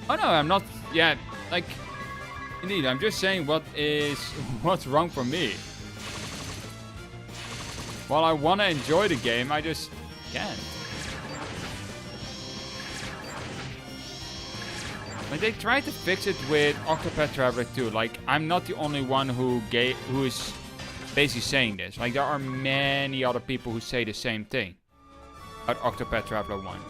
Oh no, I'm not... Yeah, like... Indeed, I'm just saying what's wrong for me. While I want to enjoy the game, I just can't. Like, they tried to fix it with Octopath Traveler 2. Like, I'm not the only one who is basically saying this. Like, there are many other people who say the same thing about Octopath Traveler 1.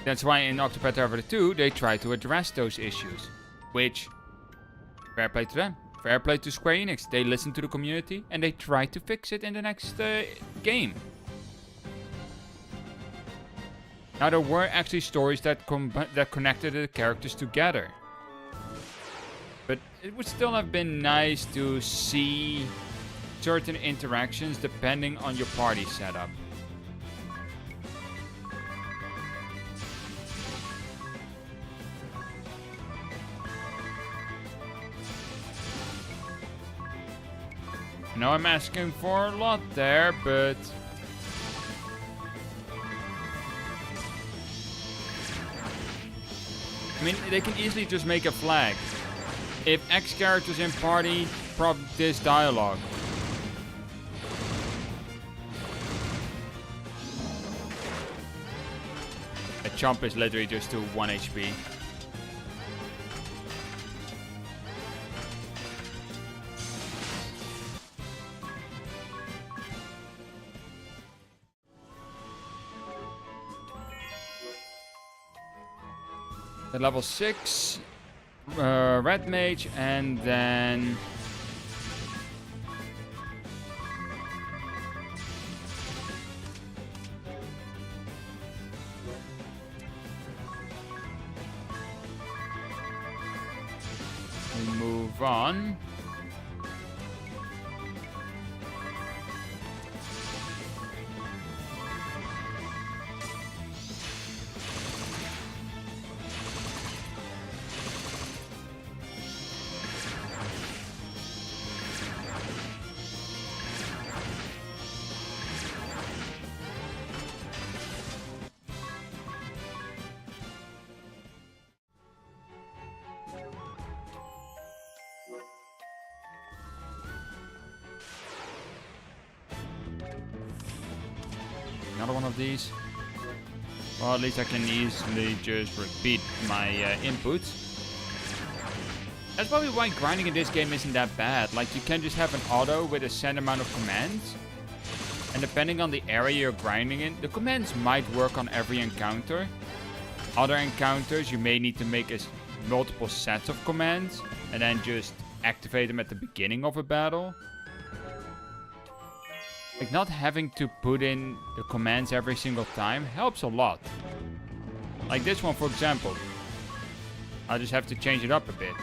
That's why in Octopath Traveler 2, they try to address those issues. Which, fair play to them. Fair play to Square Enix. They listened to the community and they tried to fix it in the next game. Now, there were actually stories that connected the characters together. But it would still have been nice to see certain interactions depending on your party setup. I know I'm asking for a lot there, but... I mean, they can easily just make a flag. If X characters in party, prompt this dialogue. A chomp is literally just to 1 HP. At level 6, Red Mage, and then... we move on. Another one of these. Well, at least I can easily just repeat my inputs. That's probably why grinding in this game isn't that bad. Like, you can just have an auto with a set amount of commands. And depending on the area you're grinding in, the commands might work on every encounter. Other encounters, you may need to make multiple sets of commands. And then just activate them at the beginning of a battle. Like, not having to put in the commands every single time helps a lot. Like this one, for example. I just have to change it up a bit.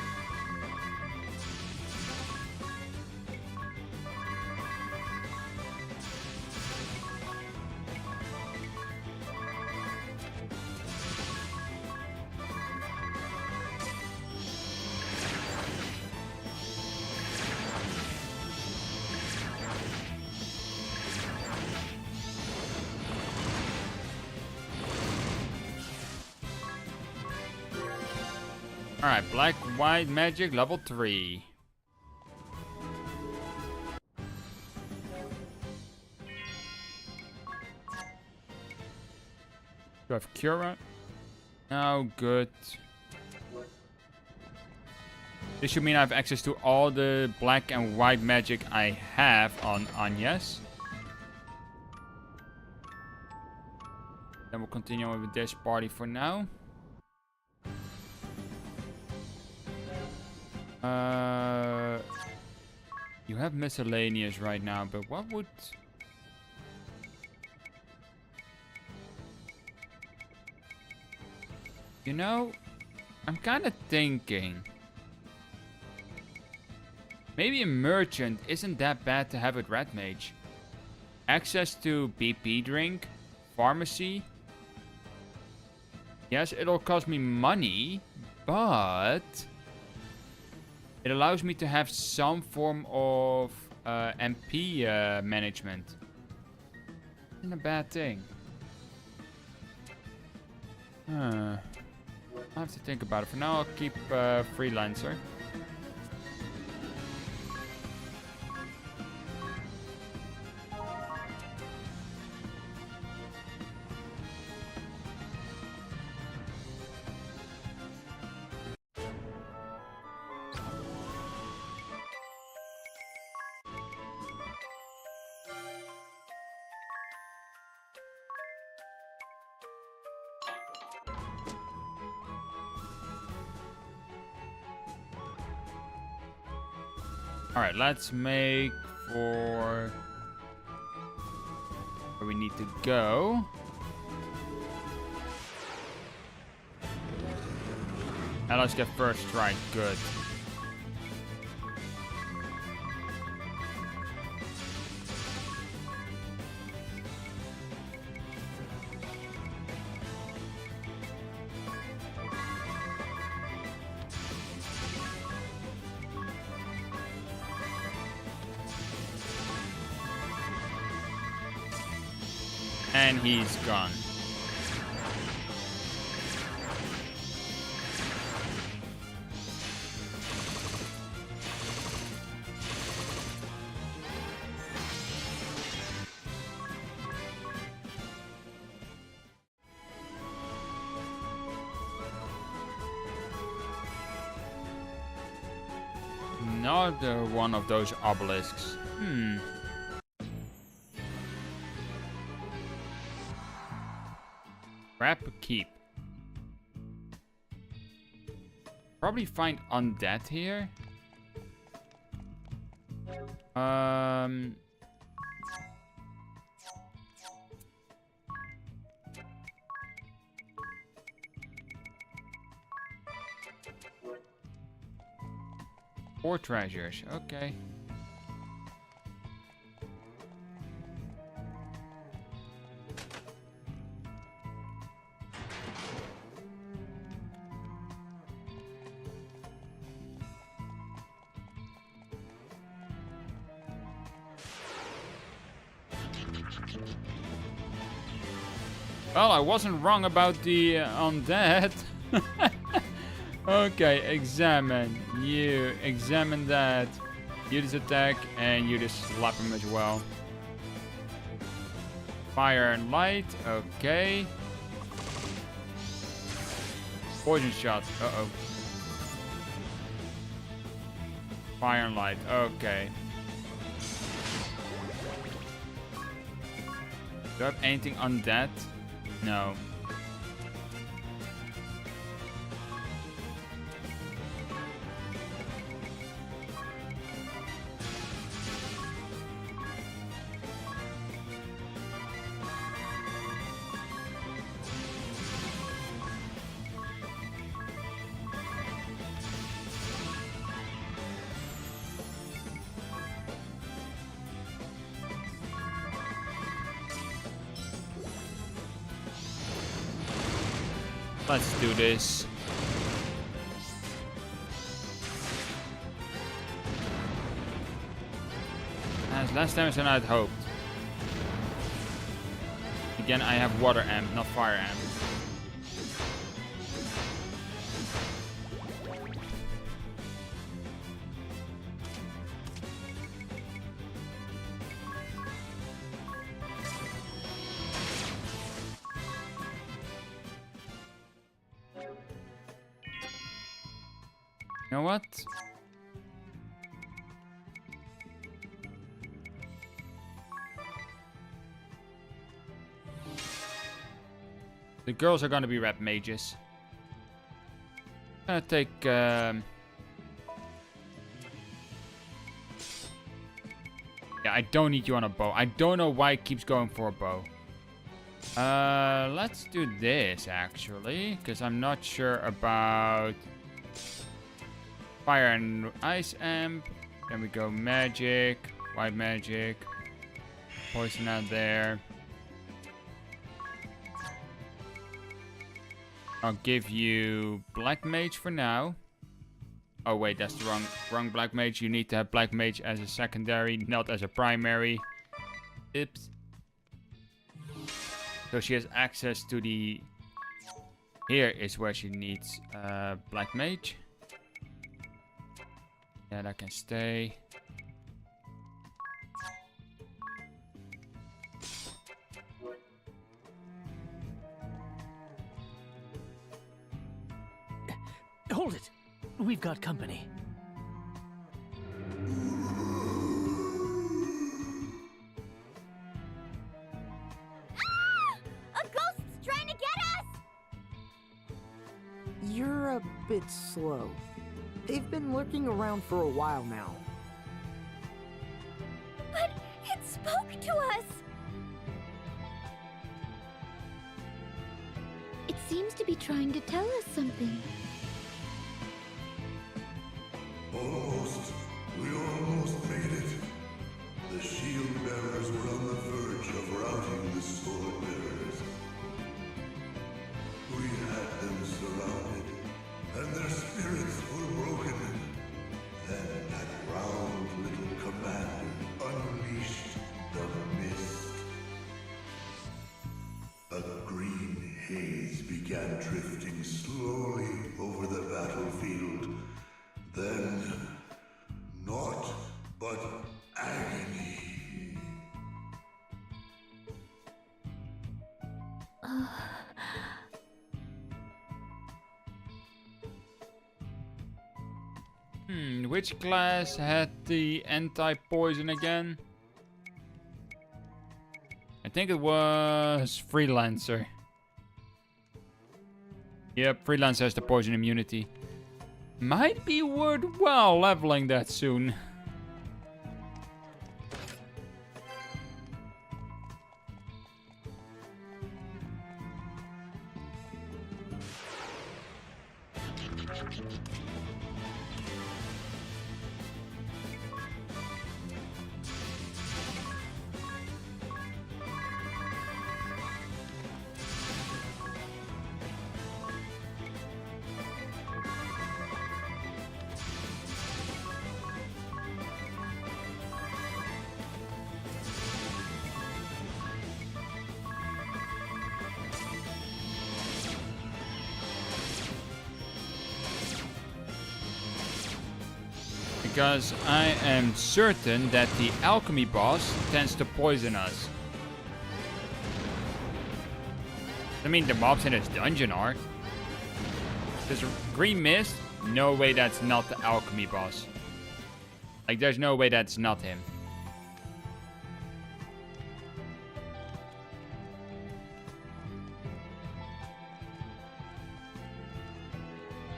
Alright, black, white, magic, level 3. Do I have Cura? No, good. This should mean I have access to all the black and white magic I have on Agnes. Then we'll continue on with this party for now. You have miscellaneous right now, but what would... You know, I'm kind of thinking... Maybe a merchant isn't that bad to have with Red Mage. Access to BP drink, pharmacy. Yes, it'll cost me money, but... It allows me to have some form of MP management. Isn't a bad thing. I have to think about it. For now, I'll keep freelancer. Alright, let's make for where we need to go. And let's get first strike. Good. And he's gone. Another one of those obelisks. Grab a keep. Probably find undead here. Four treasures, okay. Well, I wasn't wrong about the undead. Okay, examine. You examine that. You just attack and you just slap him as well. Fire and light, okay. Poison shot. Uh-oh. Fire and light. Okay. Do I have anything undead? No. Let's do this. Has less damage than I'd hoped. Again, I have water amp, not fire amp. You know what? The girls are gonna be red mages. I'm gonna take yeah, I don't need you on a bow. I don't know why it keeps going for a bow. Let's do this actually, because I'm not sure about fire and ice amp. Then we go magic, white magic, poison out there. I'll give you black mage for now. Oh wait, that's the wrong black mage. You need to have black mage as a secondary, not as a primary. Oops. So she has access to the... Here is where she needs black mage. Yeah, that can stay. Hold it! We've got company. A ghost's trying to get us! You're a bit slow. They've been lurking around for a while now. But it spoke to us! It seems to be trying to tell us something. Almost. We almost made it. The shield bearers were on the verge of routing the sword bearers. We had them surrounded, and their spirits were broken. Then that round little commander unleashed the mist. A green haze began drifting slowly over the battlefield. Then, naught but agony. Which class had the anti-poison again? I think it was Freelancer. Yep, Freelancer has the poison immunity. Might be worthwhile leveling that soon. Because I am certain that the alchemy boss tends to poison us. I mean, the mobs in this dungeon are. This green mist? No way that's not the alchemy boss. Like, there's no way that's not him.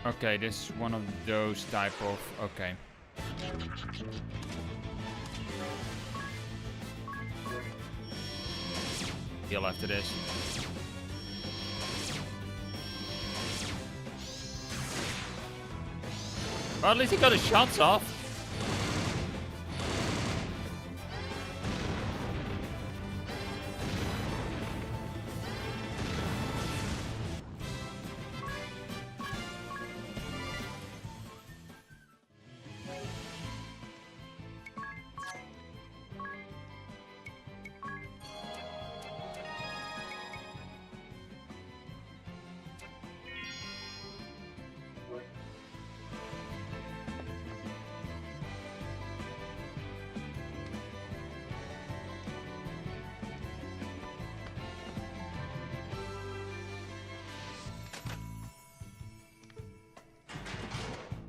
Okay, this is one of those type of... Okay. Heal after this. Well, at least he got his shots off.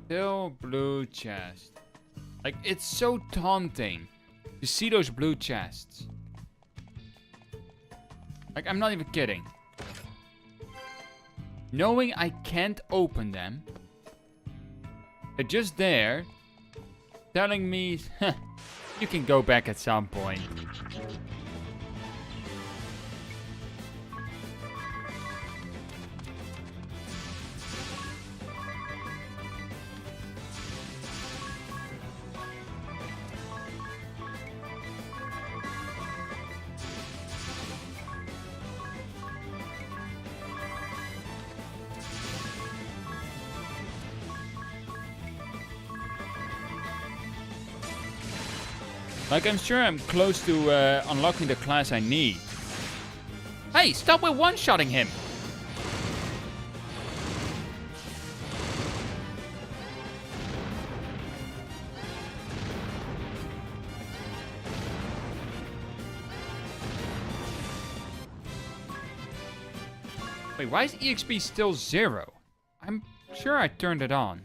Still blue chest. Like, it's so taunting to see those blue chests. Like, I'm not even kidding. Knowing I can't open them. They're just there. Telling me, you can go back at some point. Like, I'm sure I'm close to unlocking the class I need. Hey, stop with one-shotting him! Wait, why is EXP still 0? I'm sure I turned it on.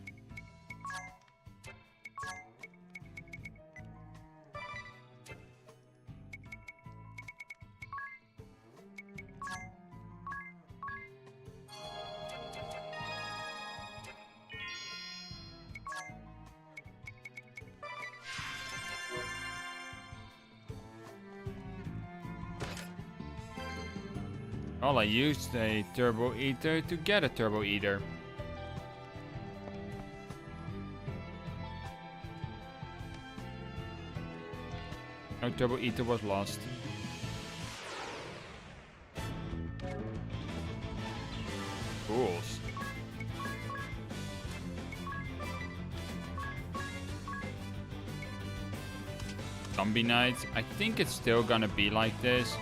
Well, I used a Turbo Eater to get a Turbo Eater. No Turbo Eater was lost. Fools. Zombie Knights. I think it's still gonna be like this.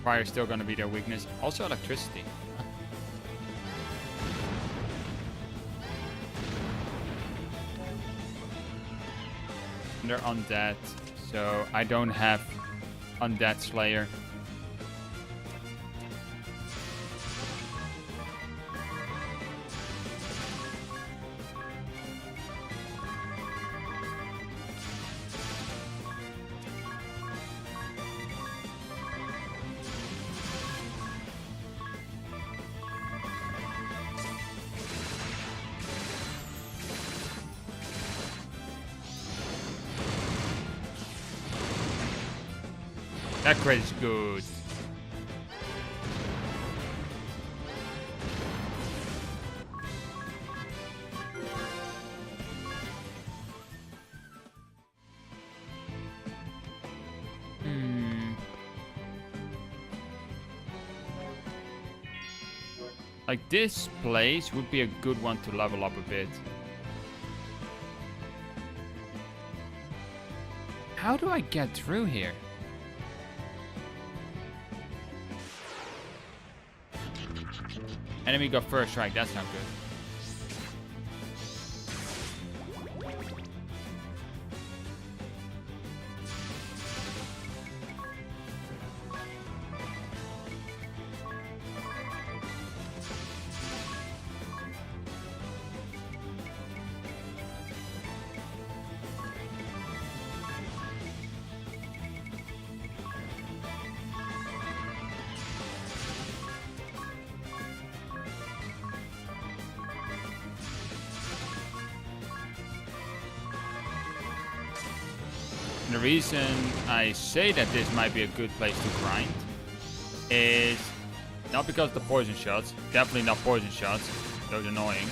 Fire is still gonna be their weakness. Also electricity. And they're undead, so I don't have Undead Slayer. That crit is good. Like, this place would be a good one to level up a bit. How do I get through here? Enemy got first strike, that's not good. And the reason I say that this might be a good place to grind is not because of the poison shots, definitely not poison shots, those are annoying,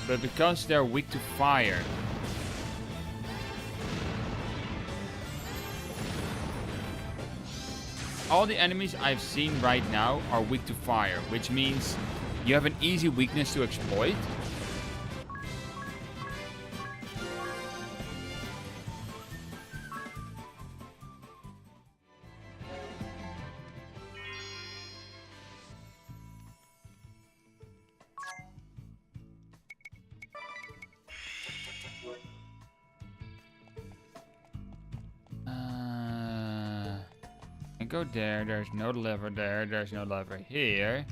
but because they're weak to fire. All the enemies I've seen right now are weak to fire, which means you have an easy weakness to exploit. Go there, there's no lever there, there's no lever here.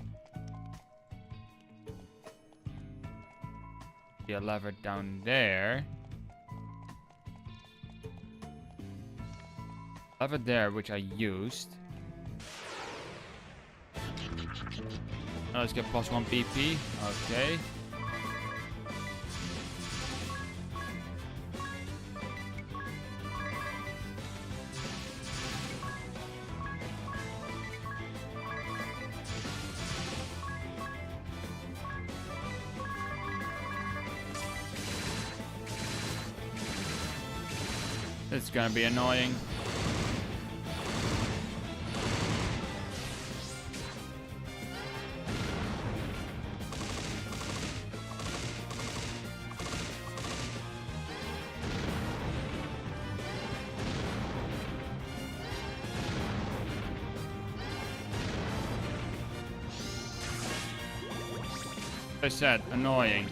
See a lever down there. Lever there, which I used. Now let's get +1 PP. Okay. It's gonna be annoying. Like I said, annoying.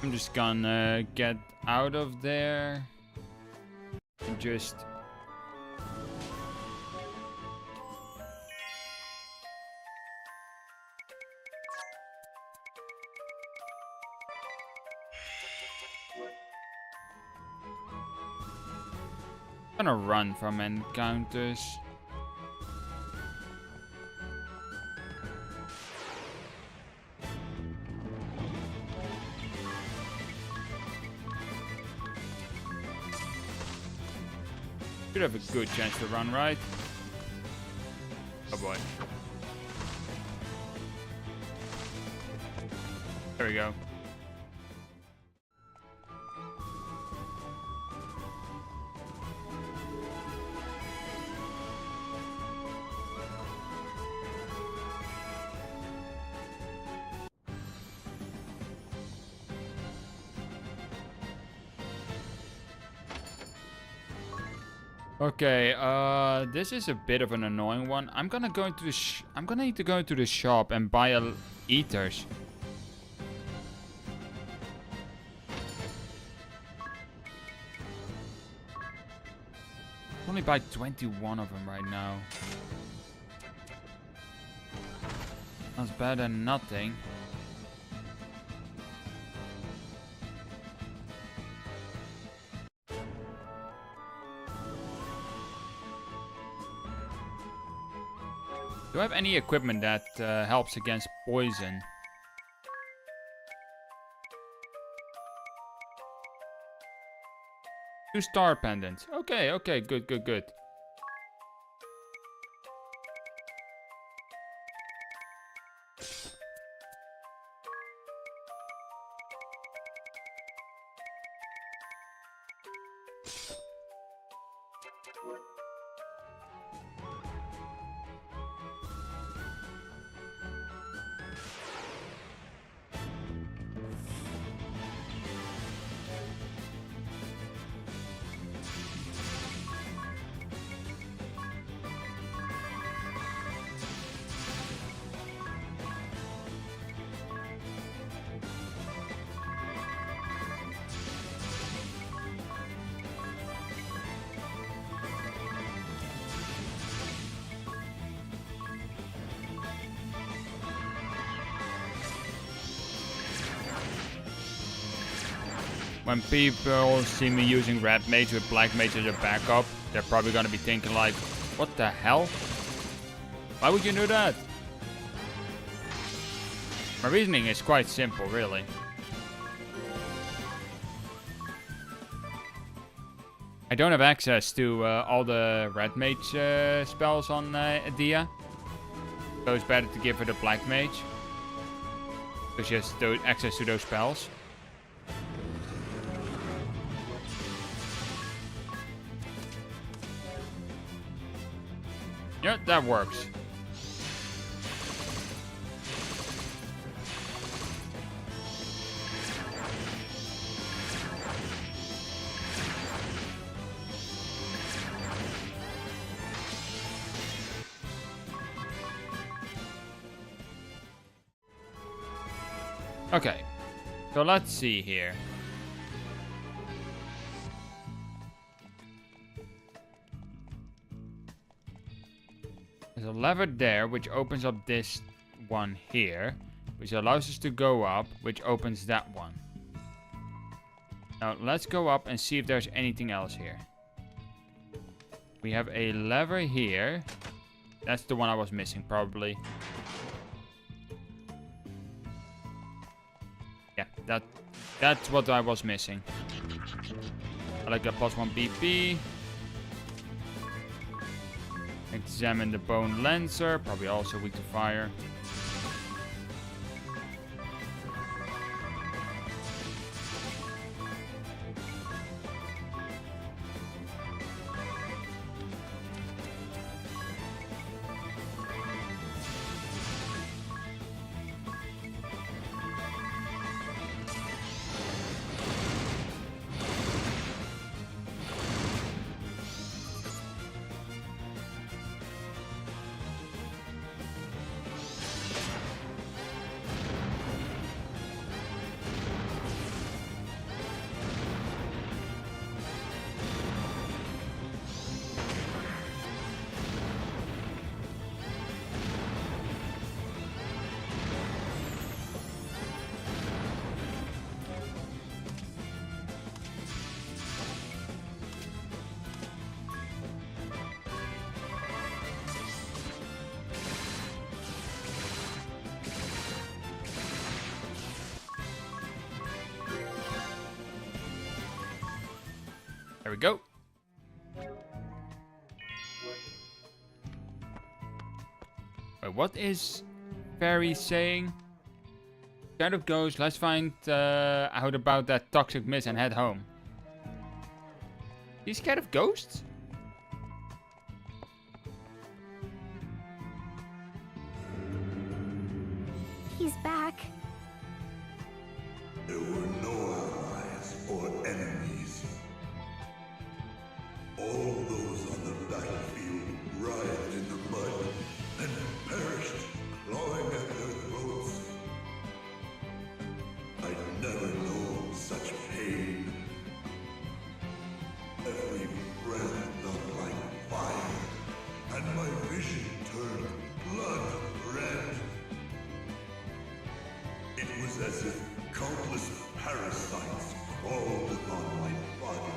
I'm just gonna get out of there and just gonna run from encounters. Should have a good chance to run, right? Oh boy. There we go. Okay, this is a bit of an annoying one. I'm gonna go into the I'm gonna need to go into the shop and buy eaters. Only buy 21 of them right now. That's better than nothing. Do I have any equipment that helps against poison? 2 star pendants. Okay, okay, good, good, good. when people see me using Red Mage with Black Mage as a backup, they're probably gonna be thinking like, what the hell? Why would you do that? My reasoning is quite simple, really. I don't have access to all the Red Mage spells on Edea. So it's better to give her the Black Mage. So she has access to those spells. Yeah, that works. Okay, so let's see here. There's a lever there which opens up this one here, which allows us to go up, which opens that one. Now let's go up and see if there's anything else here. We have a lever here. That's the one I was missing probably. Yeah, that's what I was missing. I like a +1 BP. Examine the Bone Lancer, probably also weak to fire. There we go. Wait, what is Fairy saying? Kind of goes, let's find out about that toxic mist and head home. He's scared of ghosts? He's back. There were no allies or enemies. All those on the battlefield writhed in the mud and perished, clawing at their throats. I'd never known such pain. Every breath felt like fire, and my vision turned blood red. It was as if countless parasites crawled upon my body.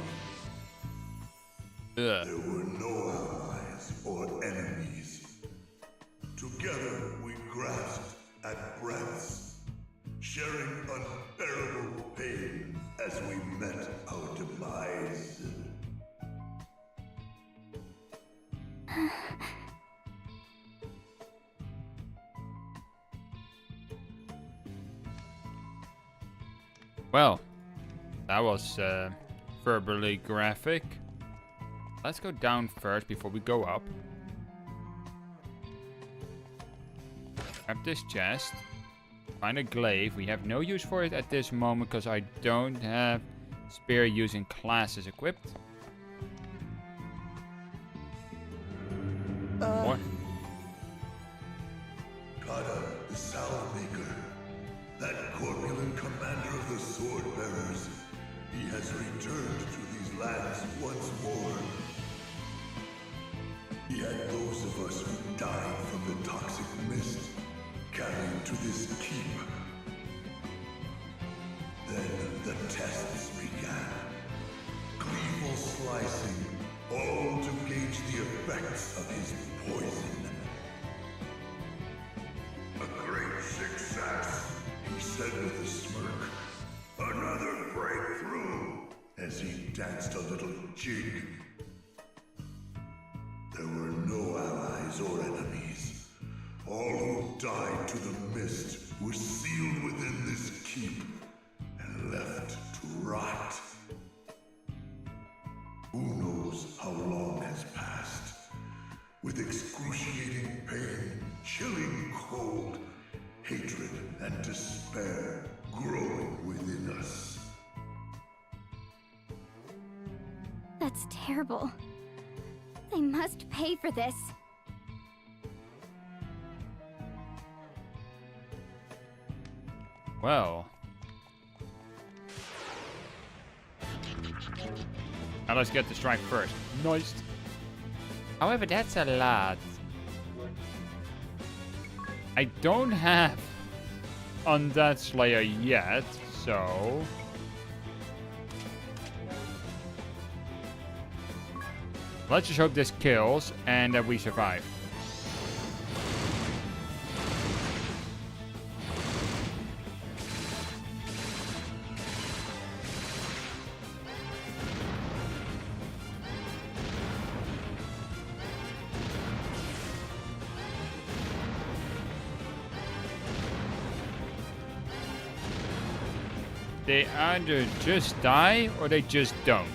Ugh. There were no allies or enemies. Together we grasped at breaths, sharing unbearable pain as we met our demise. Well, that was verbally graphic. Let's go down first before we go up. Grab this chest. Find a glaive. We have no use for it at this moment because I don't have spear using classes equipped. What? Kata, the Salve Maker. That corpulent commander of the Sword Bearers. He has returned to these lands once more. He had those of us who died from the toxic mist carried to this keep. Then the tests began. effects of his poison. A great success, he said with a smirk. Another breakthrough, as he danced a little jig. There were no allies or enemies. All who died to the mist were sealed within this keep and left to rot. Who knows how long has passed? With excruciating pain, chilling cold, hatred and despair growing within us. That's terrible. They must pay for this. Well. Now let's get the strike first. Nice. However, that's a lot. I don't have Undead Slayer yet, so... let's just hope this kills and that we survive. They either just die or they just don't.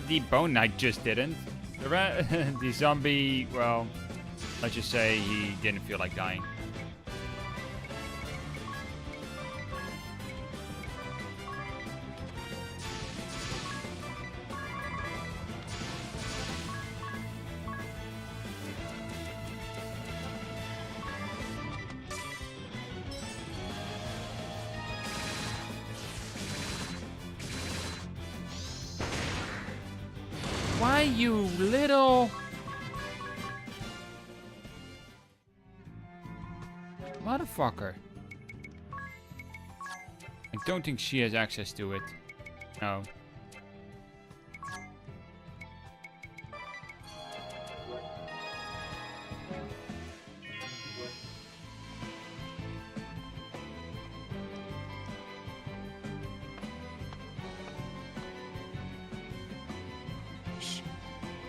The Bone Knight just didn't. The zombie, well, let's just say he didn't feel like dying. Why, you little... motherfucker. I don't think she has access to it. No.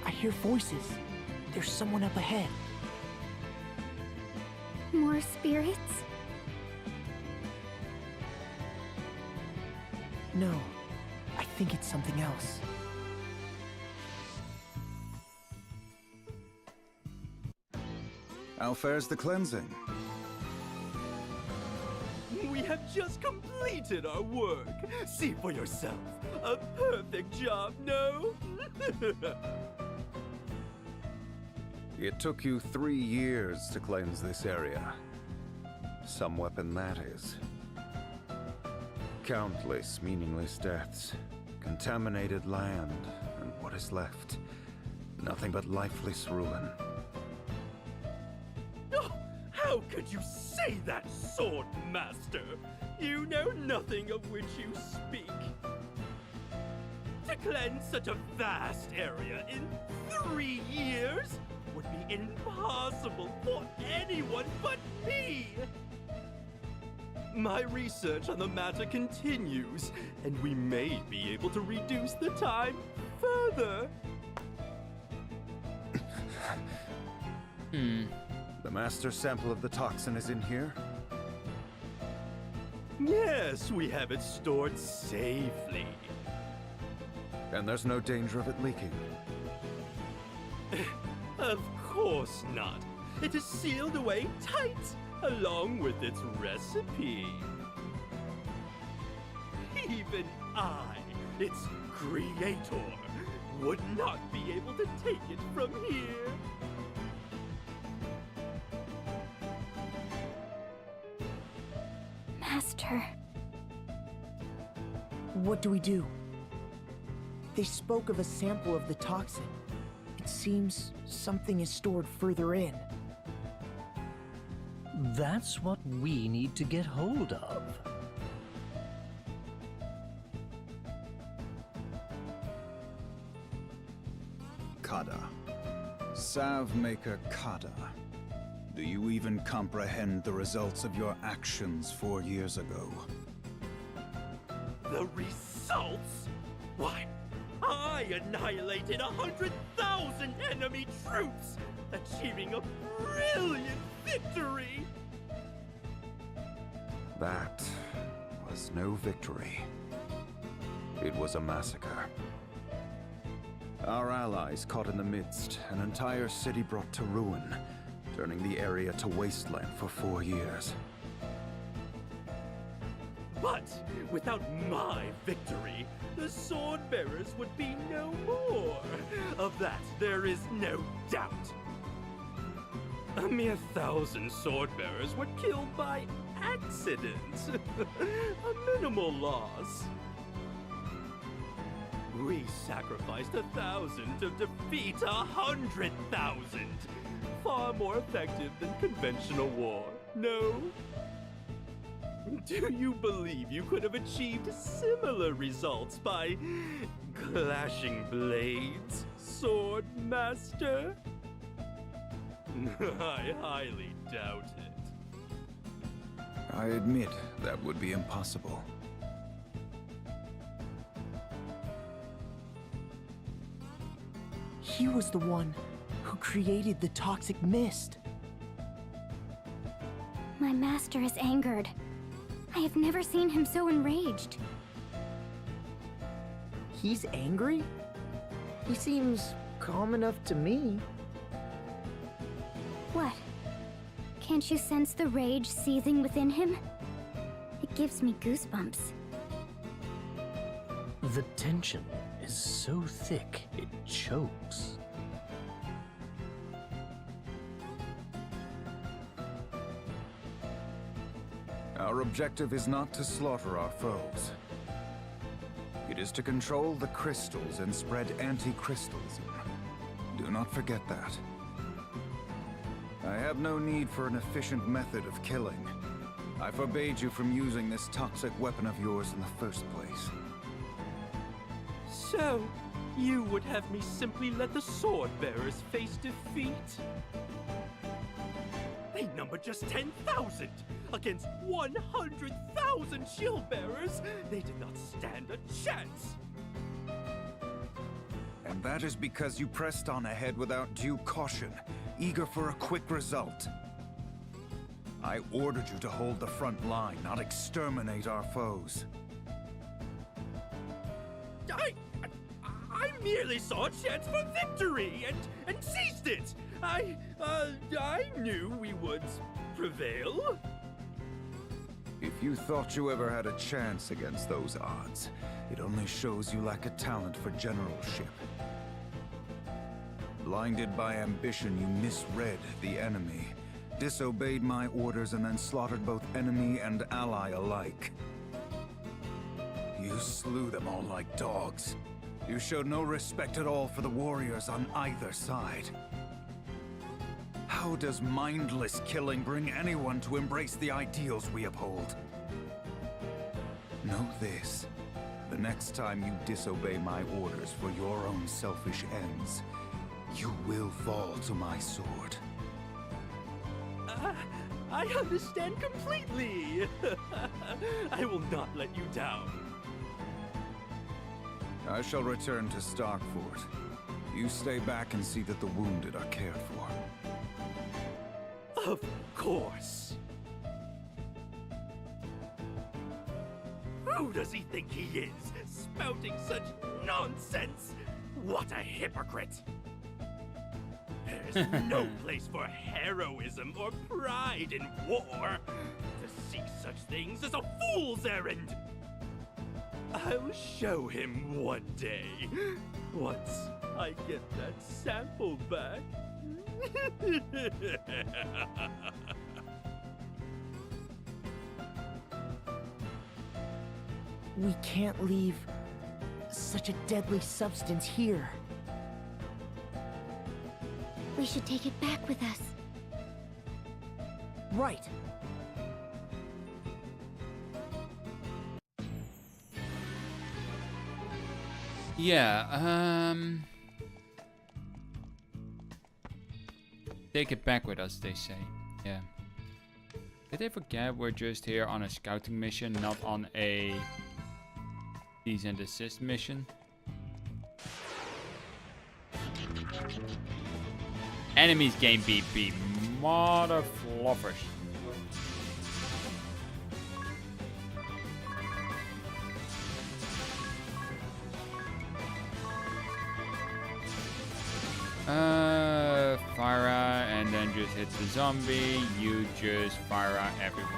I hear voices. There's someone up ahead. More spirits? No, I think it's something else. How fares the cleansing? We have just completed our work. See for yourself. A perfect job, no? It took you 3 years to cleanse this area. Some weapon that is. Countless meaningless deaths, contaminated land, and what is left? Nothing but lifeless ruin. Oh, how could you say that, Sword Master? You know nothing of which you speak. To cleanse such a vast area in 3 years would be impossible for anyone but me! My research on the matter continues, and we may be able to reduce the time further. The master sample of the toxin is in here? Yes, we have it stored safely. And there's no danger of it leaking? Of course not. It is sealed away tight, along with its recipe. Even I, its creator, would not be able to take it from here. Master. What do we do? They spoke of a sample of the toxin. It seems something is stored further in. That's what we need to get hold of. Kada. Salvemaker Kada. Do you even comprehend the results of your actions 4 years ago? The results? Why, I annihilated 100,000 enemy troops, achieving a brilliant victory! That was no victory. It was a massacre. Our allies caught in the midst, an entire city brought to ruin, turning the area to wasteland for 4 years. But without my victory, the Swordbearers would be no more. Of that, there is no doubt. A mere 1,000 Swordbearers were killed by accident. A minimal loss. We sacrificed 1,000 to defeat 100,000. Far more effective than conventional war, no? Do you believe you could have achieved similar results by clashing blades, Sword Master? I highly doubt it. I admit that would be impossible. He was the one who created the toxic mist. My master is angered. I have never seen him so enraged. He's angry? He seems calm enough to me. What? Can't you sense the rage seething within him? It gives me goosebumps. The tension is so thick it chokes. Our objective is not to slaughter our foes. It is to control the crystals and spread anti-crystalism. Do not forget that. I have no need for an efficient method of killing. I forbade you from using this toxic weapon of yours in the first place. So, you would have me simply let the Swordbearers face defeat? They number just 10,000 against 100,000 Shieldbearers. They did not stand a chance. And that is because you pressed on ahead without due caution, eager for a quick result. I ordered you to hold the front line, not exterminate our foes. I merely saw a chance for victory and seized it. I knew we would prevail. If you thought you ever had a chance against those odds, it only shows you lack a talent for generalship. Blinded by ambition, you misread the enemy, disobeyed my orders, and then slaughtered both enemy and ally alike. You slew them all like dogs. You showed no respect at all for the warriors on either side. How does mindless killing bring anyone to embrace the ideals we uphold? Know this. The next time you disobey my orders for your own selfish ends, you will fall to my sword. I understand completely. I will not let you down. I shall return to Starkfort. You stay back and see that the wounded are cared for. Of course. Who does he think he is, spouting such nonsense? What a hypocrite! There's no place for heroism or pride in war. To seek such things is a fool's errand. I'll show him one day, once I get that sample back. We can't leave such a deadly substance here. We should take it back with us. Right. Yeah, take it back with us, they say. Yeah. Did they forget we're just here on a scouting mission, not on a cease and desist mission? Enemies gain BP. Mother fluffers. Fire and then just hit the zombie. You just fire at everyone.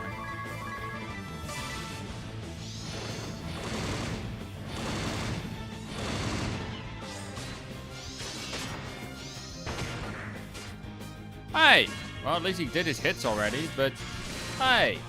Hey! Well, at least he did his hits already, but hey!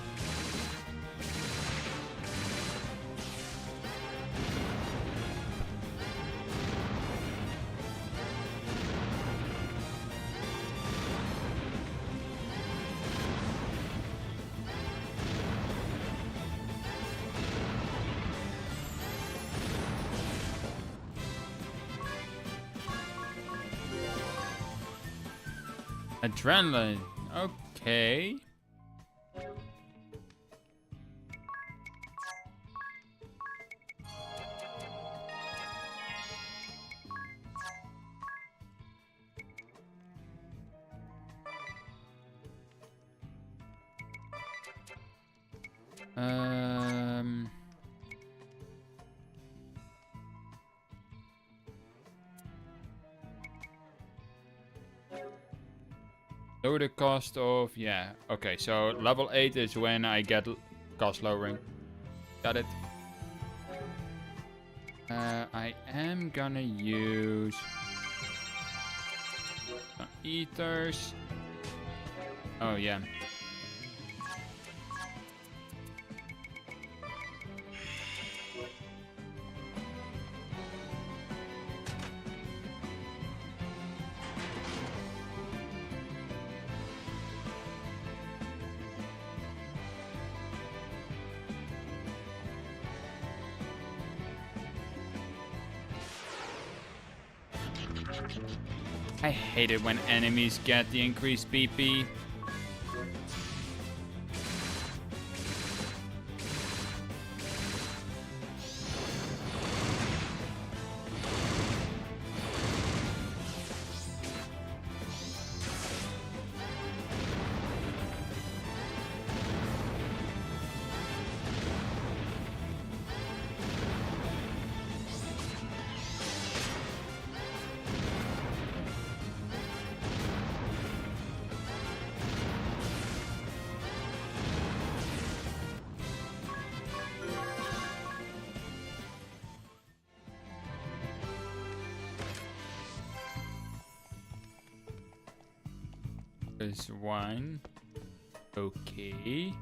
Adrenaline. Okay. Lower the cost of, yeah, okay, so level 8 is when I get cost lowering. Got it. I am gonna use eaters. Oh yeah. I hate it when enemies get the increased BP. This wine. Okay.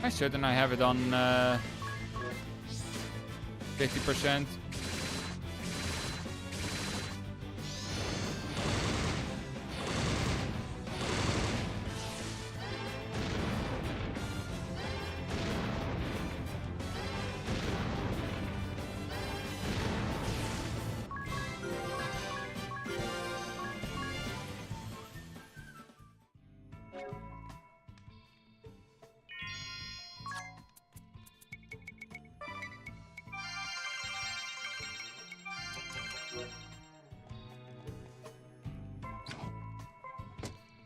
I certain I have it on 50%.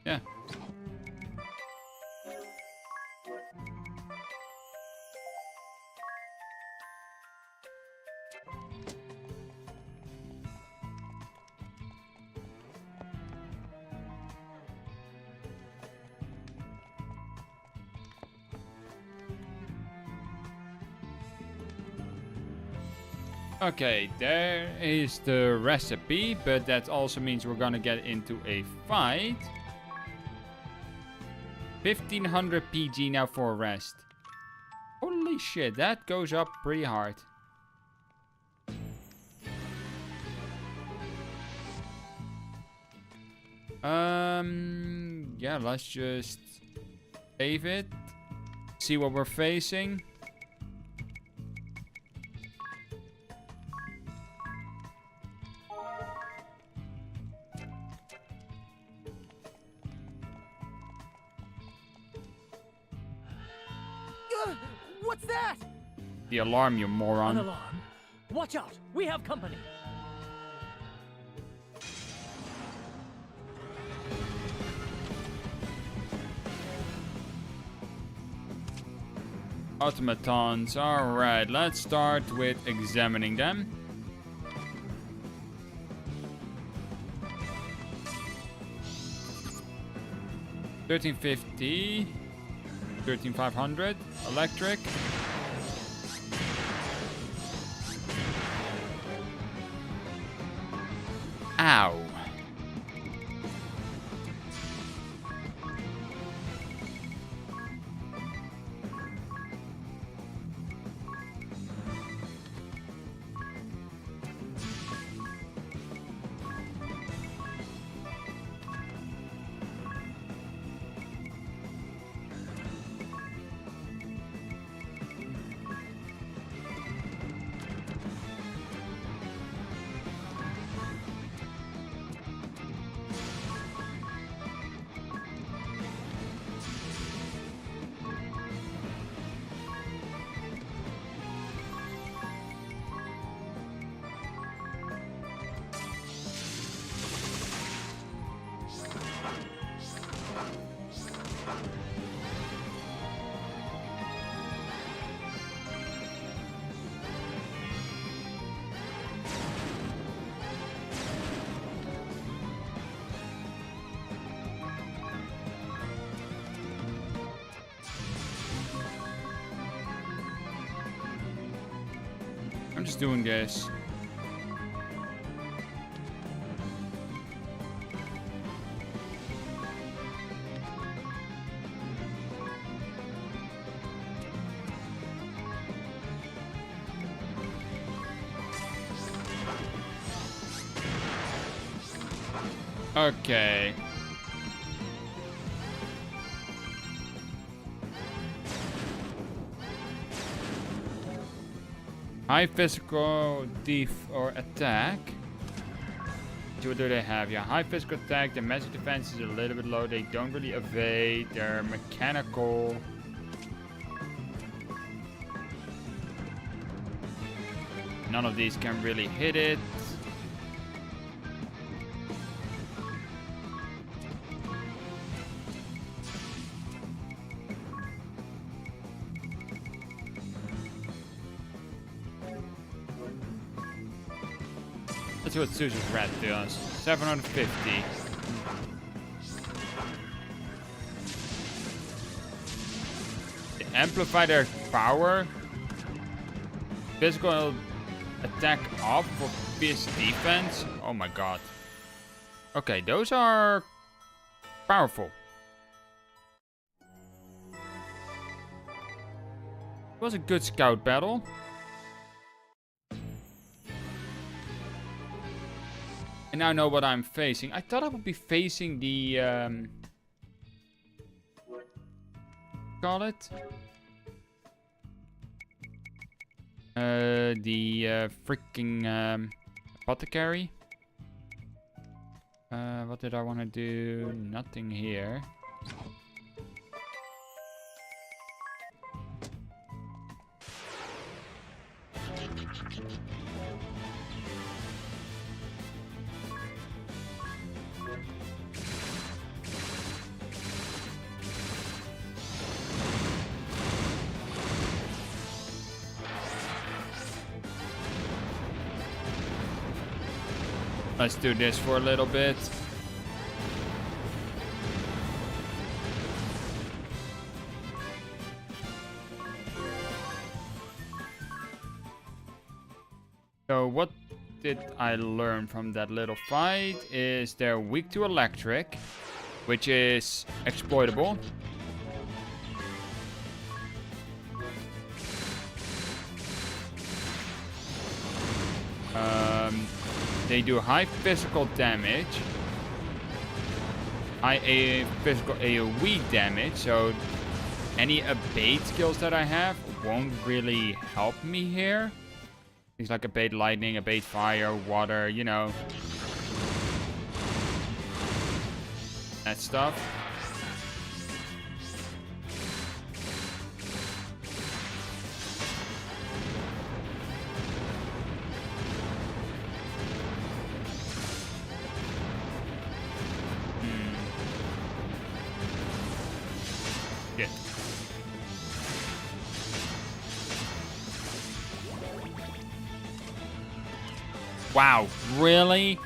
Yeah. Okay, there is the recipe, but that also means we're gonna get into a fight. 1500 PG now for a rest. Holy shit, that goes up pretty hard. Yeah, let's just save it. See what we're facing. What's that? The alarm, you moron. An alarm? Watch out! We have company! Automatons. Alright, let's start with examining them. $1350. 13500. Electric. Ow. I'm just doing this. Okay. High physical def or attack. What do they have? Yeah, high physical attack. Their magic defense is a little bit low. They don't really evade. They're mechanical. None of these can really hit it. Let's see what Susan's rat does. 750. They amplify their power. Physical attack off for fierce defense. Oh my god. Okay, those are powerful. It was a good scout battle. I now know what I'm facing. I thought I would be facing the call it the freaking apothecary. What did I want to do? Nothing here. Let's do this for a little bit. So what did I learn from that little fight is they're weak to electric, which is exploitable. They do high physical damage. High physical AoE damage, so any abate skills that I have won't really help me here. Things like abate lightning, abate fire, water, you know. That stuff. Shit. Wow, really?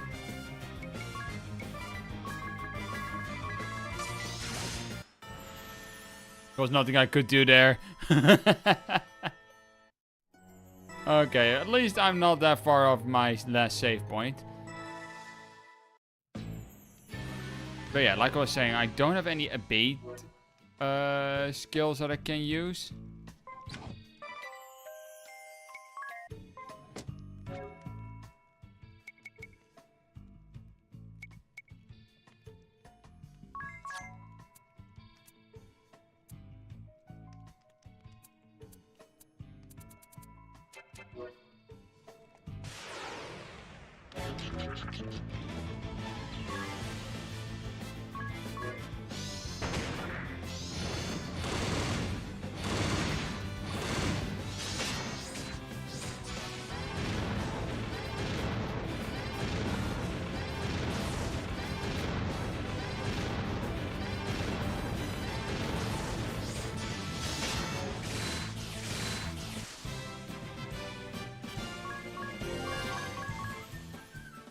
There was nothing I could do there. Okay, at least I'm not that far off my last save point. But yeah, like I was saying, I don't have any abate skills that I can use.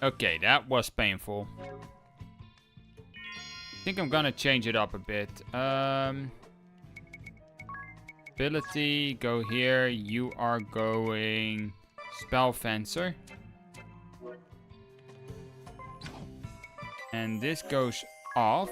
Okay, that was painful. I think I'm gonna change it up a bit. Ability, go here. You are going Spell Fencer. And this goes off.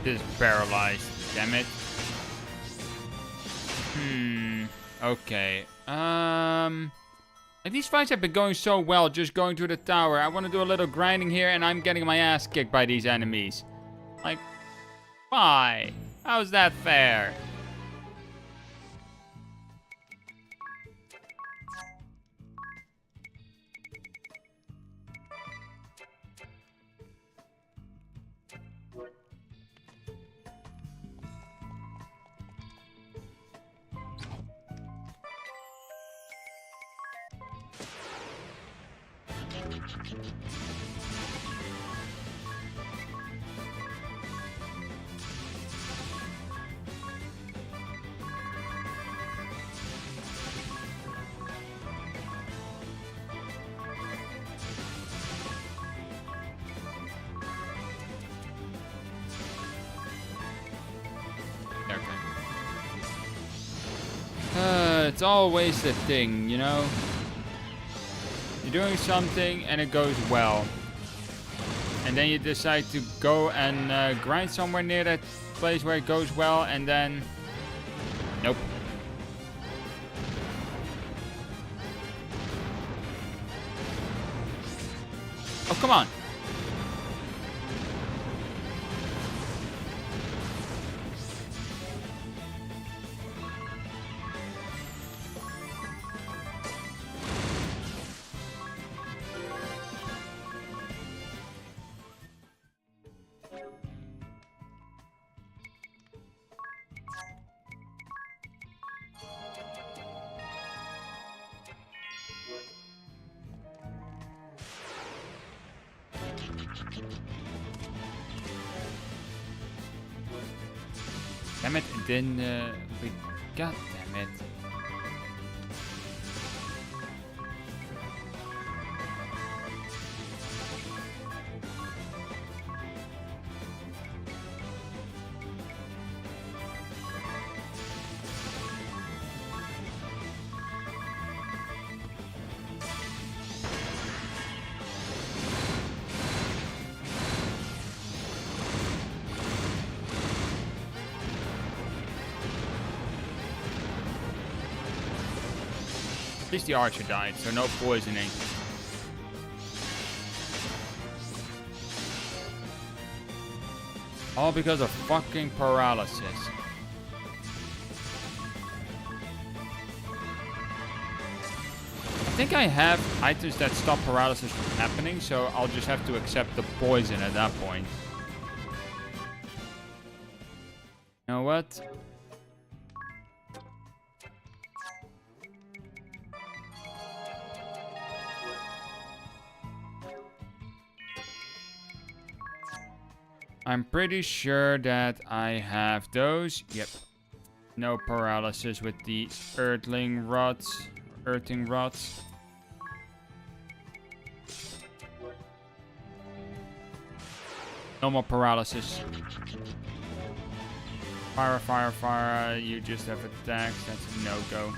Is paralyzed, damn it. Okay. These fights have been going so well, just going to the tower. I want to do a little grinding here, and I'm getting my ass kicked by these enemies. Like, why? How's that fair? It's always the thing, you know? You're doing something and it goes well. And then you decide to go and grind somewhere near that place where it goes well, and then... Nope. Oh, come on. Damn it, it didn't... God damn it. At least the archer died, so no poisoning. All because of fucking paralysis. I think I have items that stop paralysis from happening, so I'll just have to accept the poison at that point. You know what? I'm pretty sure that I have those. Yep. No paralysis with the earthing rods. No more paralysis. Fire. You just have attacks. That's a no-go.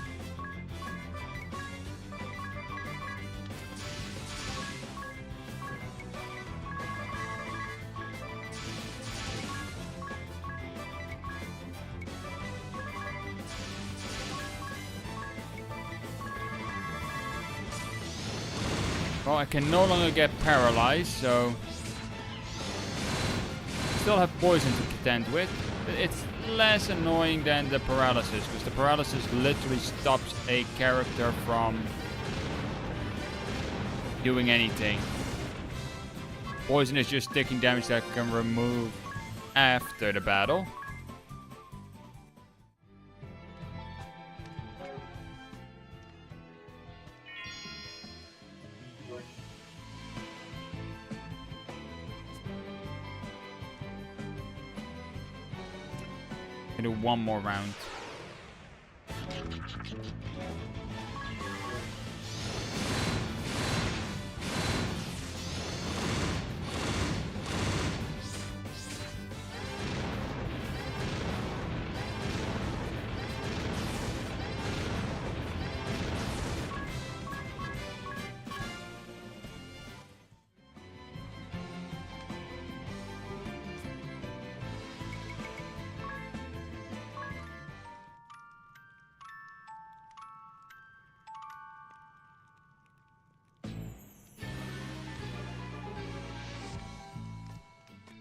Well, I can no longer get paralyzed, so... Still have poison to contend with, but it's less annoying than the paralysis, because the paralysis literally stops a character from doing anything. Poison is just sticking damage that I can remove after the battle. Do one more round.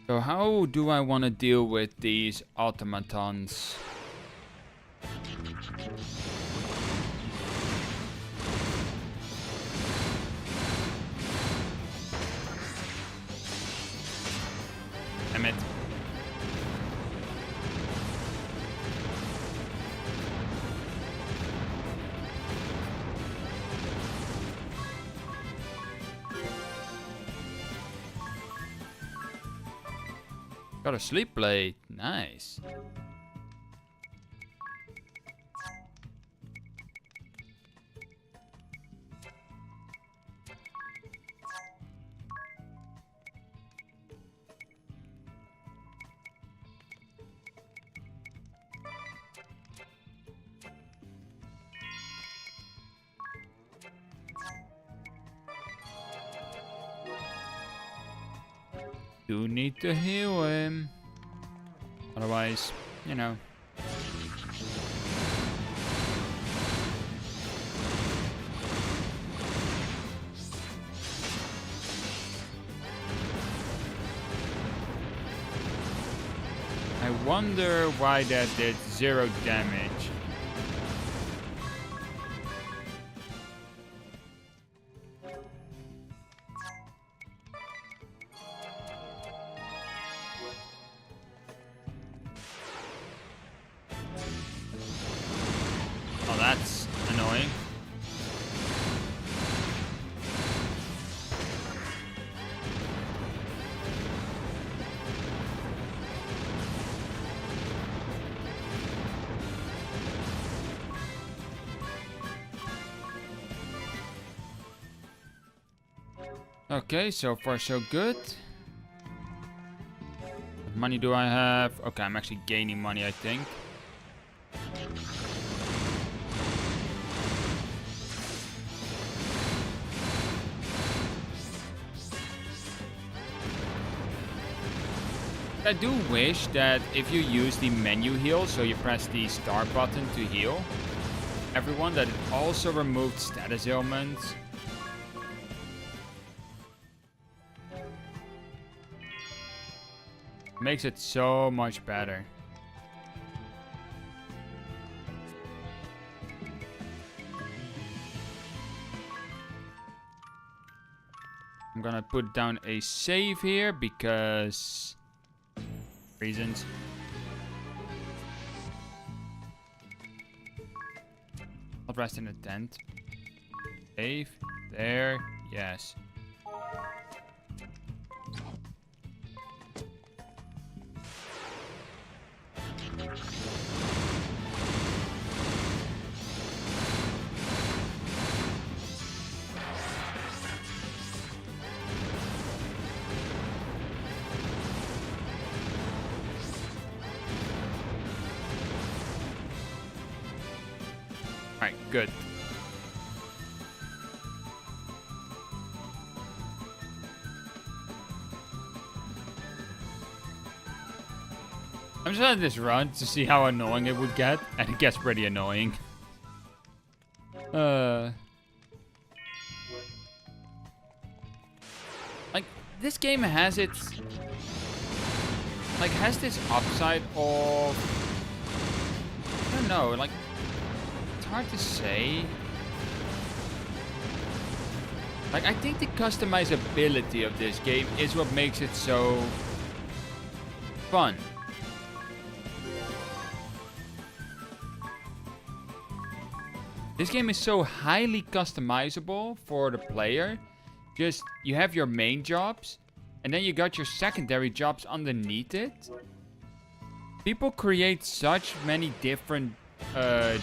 So how do I want to deal with these automatons? Damn it. Got a sleep blade. Nice. Do need to heal him. Otherwise, you know. I wonder why that did 0 damage. Oh, that's annoying. Okay, so far so good. What money do I have? Okay, I'm actually gaining money, I think. I do wish that if you use the menu heal, so you press the start button to heal everyone, that it also removed status ailments. Makes it so much better. I'm gonna put down a save here because reasons. I'll rest in a tent. Save. There. Yes. Alright, good. I'm just letting this run to see how annoying it would get, and it gets pretty annoying. Like, this game has its... Like, has this upside of... I don't know, like... It's hard to say. Like, I think the customizability of this game is what makes it so... fun. This game is so highly customizable for the player. Just, you have your main jobs, and then you got your secondary jobs underneath it. People create such many different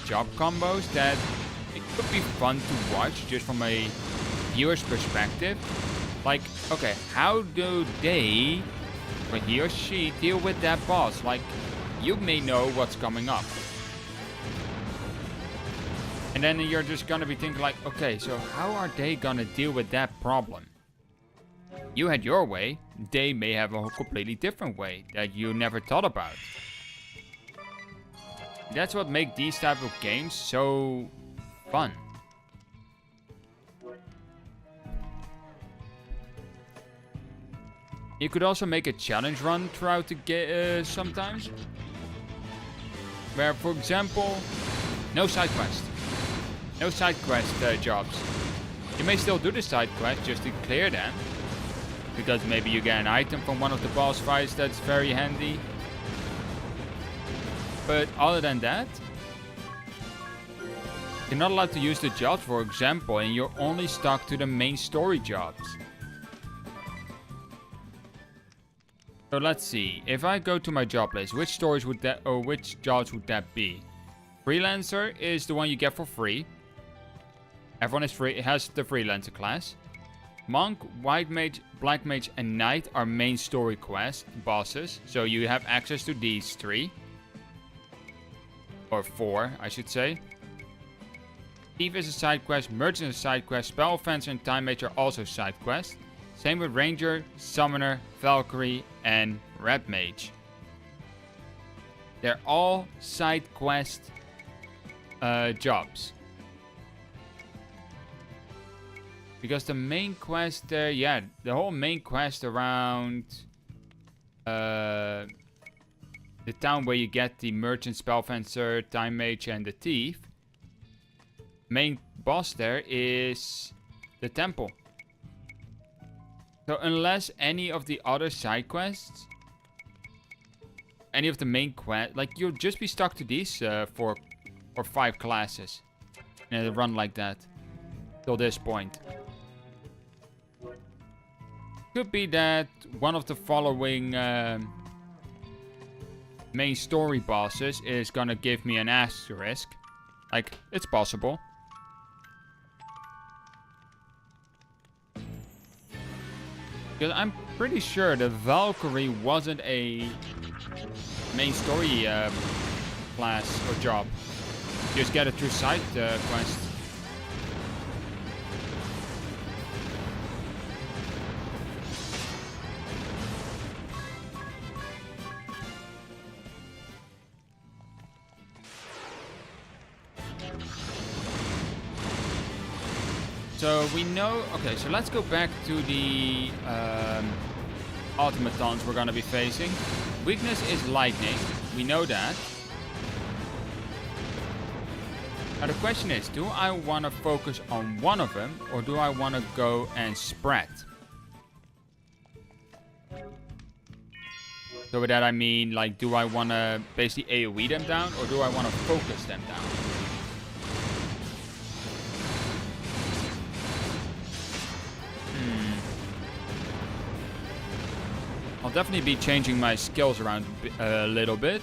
job combos that it could be fun to watch just from a viewer's perspective. Like, okay, how do they, or he or she, deal with that boss? Like, you may know what's coming up. And then you're just gonna be thinking like, okay, so how are they gonna deal with that problem? You had your way, they may have a completely different way that you never thought about. That's what makes these type of games so fun. You could also make a challenge run throughout the game sometimes. Where, for example, no side quest. No side quest jobs. You may still do the side quest just to clear them. Because maybe you get an item from one of the boss fights that's very handy. But other than that, you're not allowed to use the jobs, for example, and you're only stuck to the main story jobs. So let's see. If I go to my job list, which stories would that, or which jobs would that be? Freelancer is the one you get for free. Everyone is free. It has the freelancer class. Monk, White Mage, Black Mage, and Knight are main story quest bosses. So you have access to these three. Or four, I should say. Thief is a side quest, Merchant is a side quest, Spell Fencer and Time Mage are also side quests. Same with Ranger, Summoner, Valkyrie, and Red Mage. They're all side quest jobs. Because the main quest there, yeah, the whole main quest around the town where you get the Merchant, Spellfencer, Time Mage, and the Thief. Main boss there is the temple. So unless any of the other side quests, any of the main quest, like you'll just be stuck to these 4 or 5 classes. And it'll run like that till this point. Could be that one of the following main story bosses is gonna give me an asterisk. Like, it's possible. Because I'm pretty sure the Valkyrie wasn't a main story class or job. Just get it through side quests. So we know, okay, so let's go back to the automatons we're gonna be facing. Weakness is lightning, we know that. Now the question is, do I wanna focus on one of them or do I wanna go and spread? So with that I mean, like, do I wanna basically AoE them down or do I wanna focus them down? I'll definitely be changing my skills around a little bit.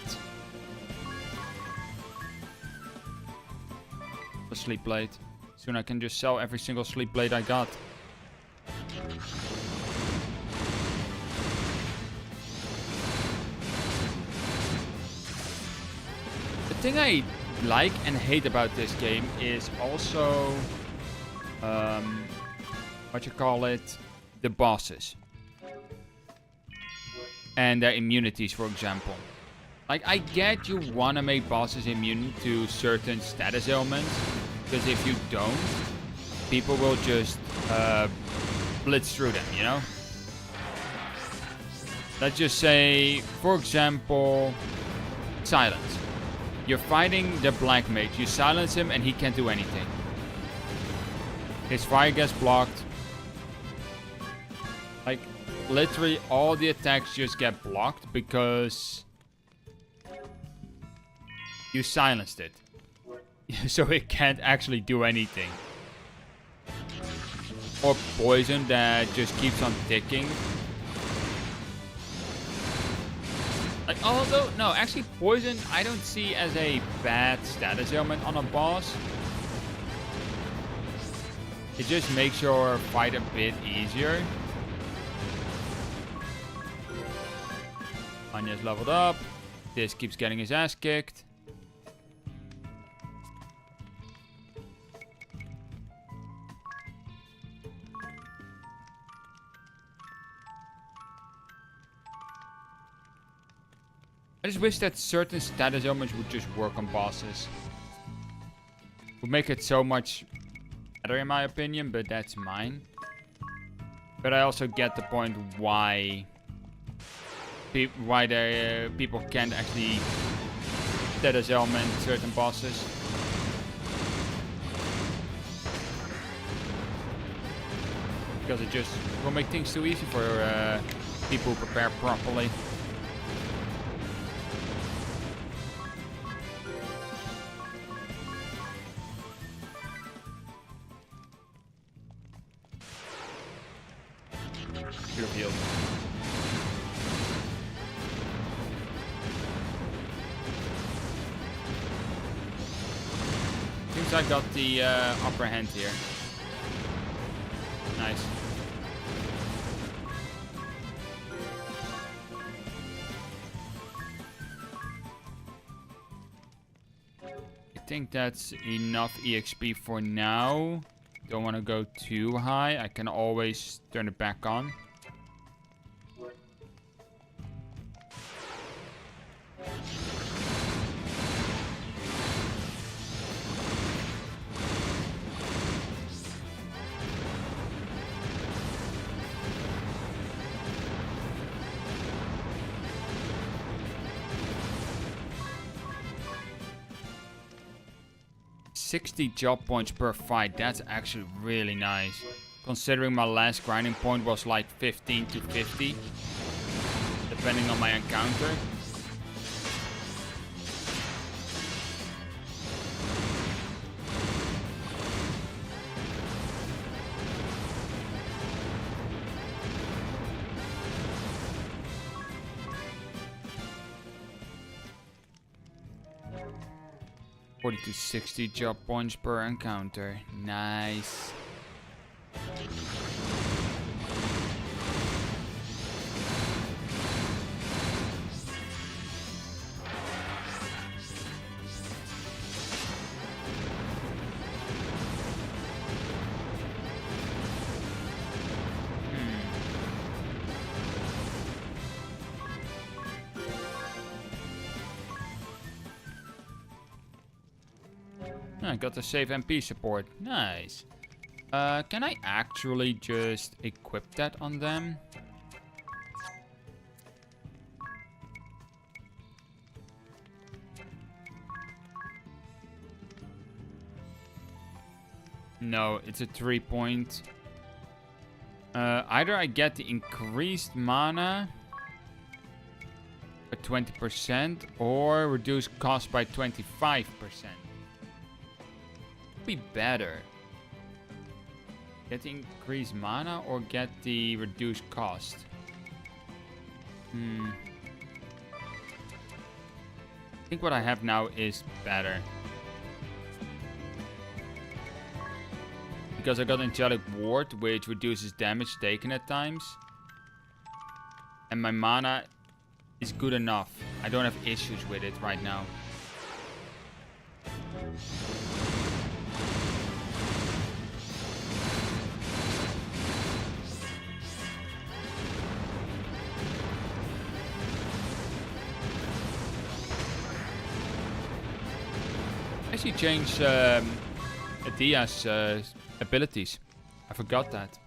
The sleep blade. Soon I can just sell every single sleep blade I got. The thing I like and hate about this game is also what you call it, the bosses. And their immunities, for example. Like, I get you want to make bosses immune to certain status ailments, because if you don't, people will just blitz through them, you know? Let's just say, for example, silence. You're fighting the Black Mage, you silence him and he can't do anything. His fire gets blocked. Like, literally all the attacks just get blocked because you silenced it. So it can't actually do anything. Or poison that just keeps on ticking. Like, although, no, actually poison I don't see as a bad status ailment on a boss. It just makes your fight a bit easier. Anya's leveled up. This keeps getting his ass kicked. I just wish that certain status ailments would just work on bosses. Would make it so much better in my opinion, but that's mine. But I also get the point why people can't actually status ailment certain bosses. Because it just will make things too easy for people who prepare properly. Revealed. Seems I got the upper hand here. Nice. I think that's enough EXP for now. Don't want to go too high. I can always turn it back on. $60 job points per fight. That's actually really nice. Considering my last grinding point was like 15 to 50. Depending on my encounter. $40 to $60 job points per encounter. Nice. I got the save MP support. Nice. Can I actually just equip that on them? No, it's a 3-point. Either I get the increased mana by 20% or reduce cost by 25%. Be better. Get the increased mana or get the reduced cost? I think what I have now is better. Because I got Angelic Ward, which reduces damage taken at times. And my mana is good enough. I don't have issues with it right now. Actually change Dia's abilities. I forgot that.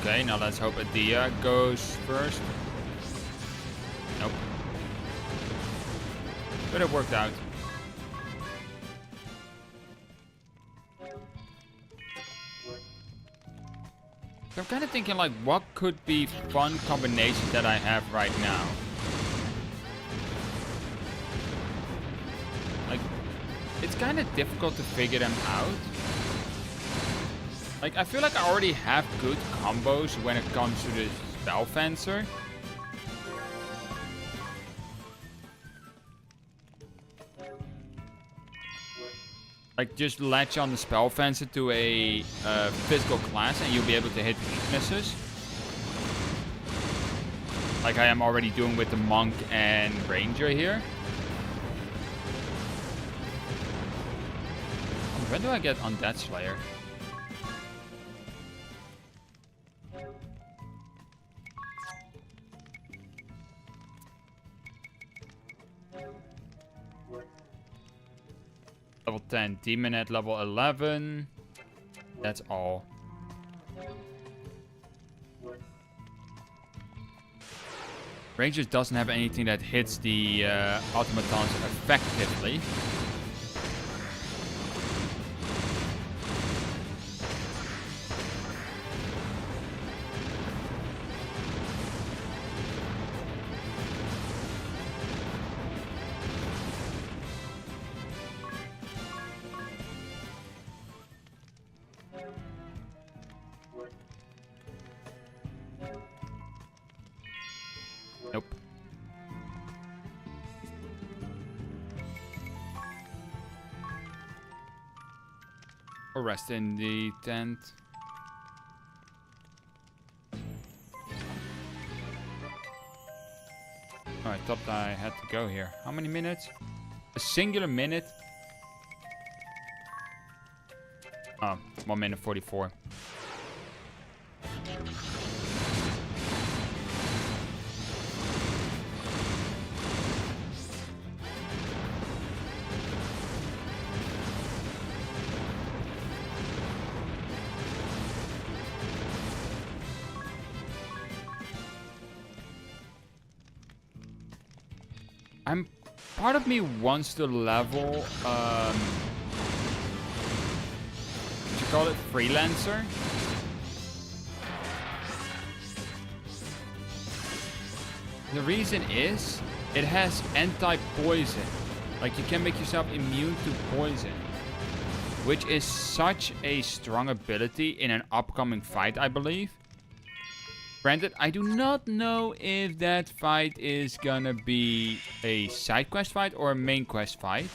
Okay, now let's hope Adia goes first. Nope. But it worked out. So I'm kind of thinking like, what could be fun combinations that I have right now? Like, it's kind of difficult to figure them out. Like, I feel like I already have good combos when it comes to the Spell Fencer. Like, just latch on the Spell Fencer to a physical class and you'll be able to hit weaknesses. Like I am already doing with the Monk and Ranger here. When do I get Undead Slayer? Level 10, Demon at level 11. That's all. Rangers doesn't have anything that hits the automatons effectively. Nope. Or rest in the tent. Oh, I thought I had to go here. How many minutes? A singular minute? Oh, 1 minute 44. Part of me wants to level, what you call it, Freelancer? The reason is, it has anti-poison. Like, you can make yourself immune to poison. Which is such a strong ability in an upcoming fight, I believe. Granted, I do not know if that fight is gonna be a side quest fight or a main quest fight.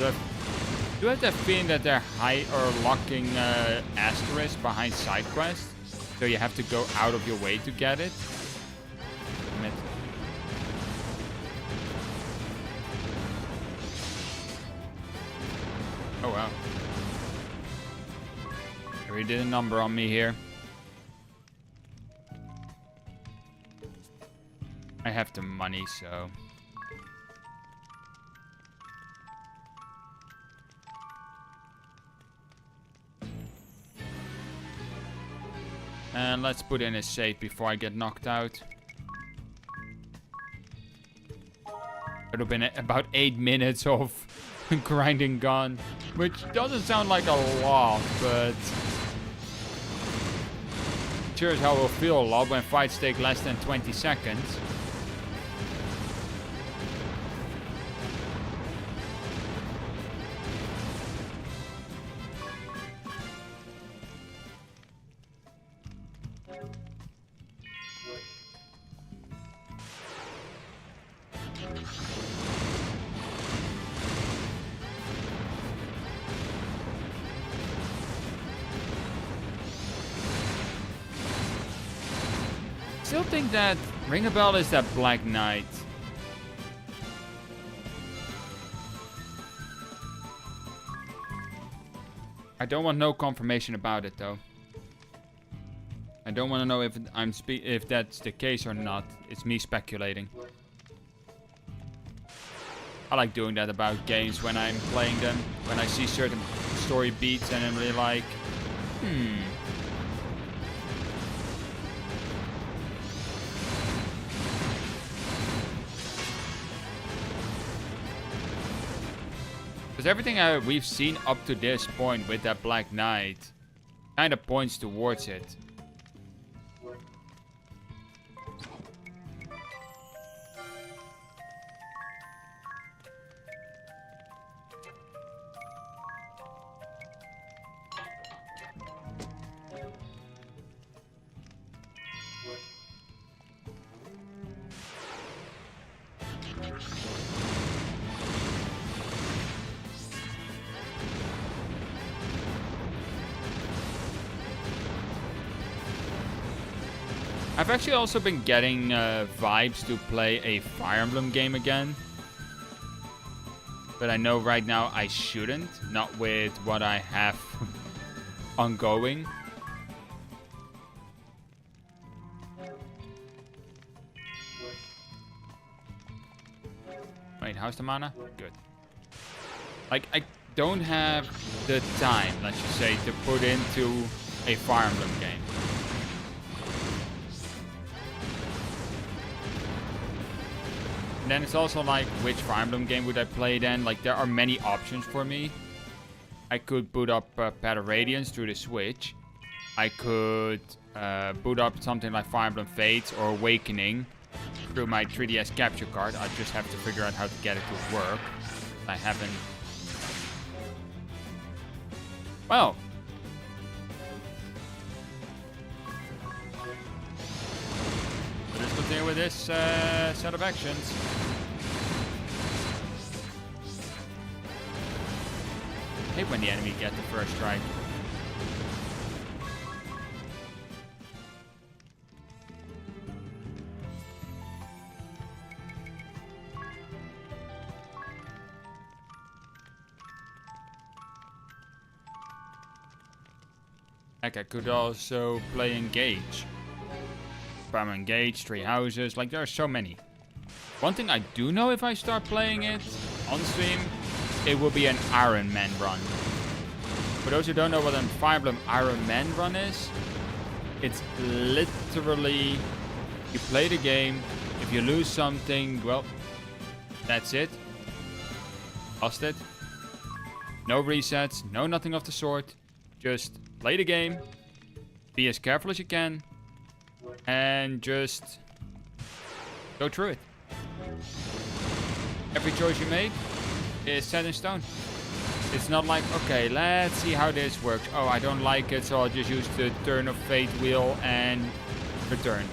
I do have that feeling that they're locking asterisks behind side quests. So So you have to go out of your way to get it. Damn it. Oh wow. He already did a number on me here. I have the money, so... And let's put in a save before I get knocked out. It would have been about 8 minutes of grinding gone. Which doesn't sound like a lot, but... sure as hell will feel a lot when fights take less than 20 seconds. Still think that Ring a Bell is that Black Knight. I don't want no confirmation about it though. I don't want to know if that's the case or not. It's me speculating. I like doing that about games when I'm playing them. When I see certain story beats and I'm really like, Because everything we've seen up to this point with that Black Knight kind of points towards it. I've actually also been getting vibes to play a Fire Emblem game again. But I know right now I shouldn't. Not with what I have ongoing. Wait, how's the mana? Good. Like, I don't have the time, let's just say, to put into a Fire Emblem game. And then it's also like, which Fire Emblem game would I play then? Like, there are many options for me. I could boot up Path of Radiance through the Switch. I could boot up something like Fire Emblem Fates or Awakening through my 3DS capture card. I just have to figure out how to get it to work. I haven't... Well... Let's continue with this set of actions. I hate when the enemy get the first strike. Heck, I could also play Engage. I'm engaged, 3 houses, like there are so many. One thing I do know, if I start playing it on stream, it will be an Iron Man run. For those who don't know what a Fire Emblem Iron Man run is, it's literally, you play the game, if you lose something, well, that's it. Lost it. No resets, no nothing of the sort. Just play the game, be as careful as you can, and just go through it. Every choice you make is set in stone. It's not like, okay, let's see how this works. Oh, I don't like it, so I'll just use the Turn of Fate wheel and return.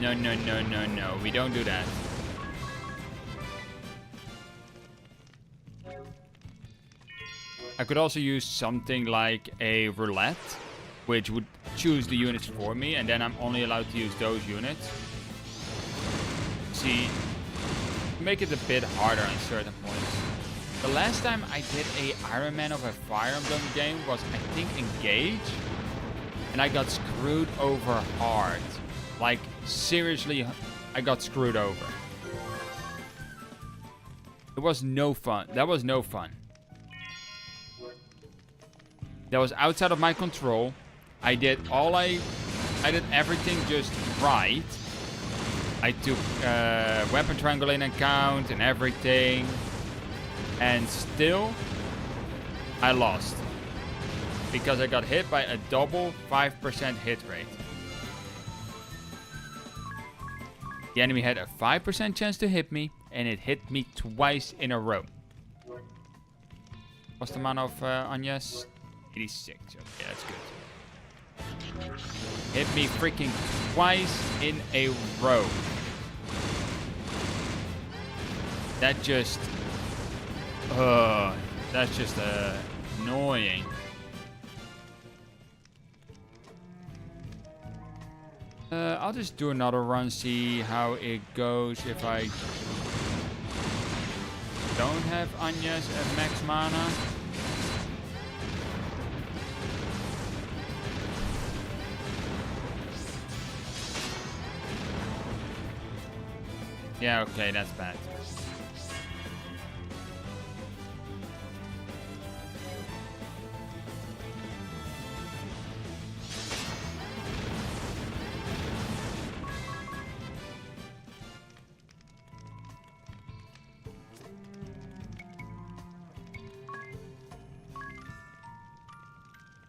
No, no, no, no, no. We don't do that. I could also use something like a roulette. which would choose the units for me, and then I'm only allowed to use those units. See, make it a bit harder on certain points. The last time I did a Iron Man of a Fire Emblem game was, I think, Engage, and I got screwed over hard. Like, seriously, I got screwed over. It was no fun. That was no fun. That was outside of my control. I did everything just right. I took weapon triangle in account and everything. And still, I lost. Because I got hit by a double 5% hit rate. The enemy had a 5% chance to hit me, and it hit me twice in a row. What's the amount of Agnes? 86. Okay, that's good. Hit me freaking twice in a row. That just... that's just annoying. I'll just do another run, see how it goes if I don't have Agnes at max mana. Yeah, okay, that's bad.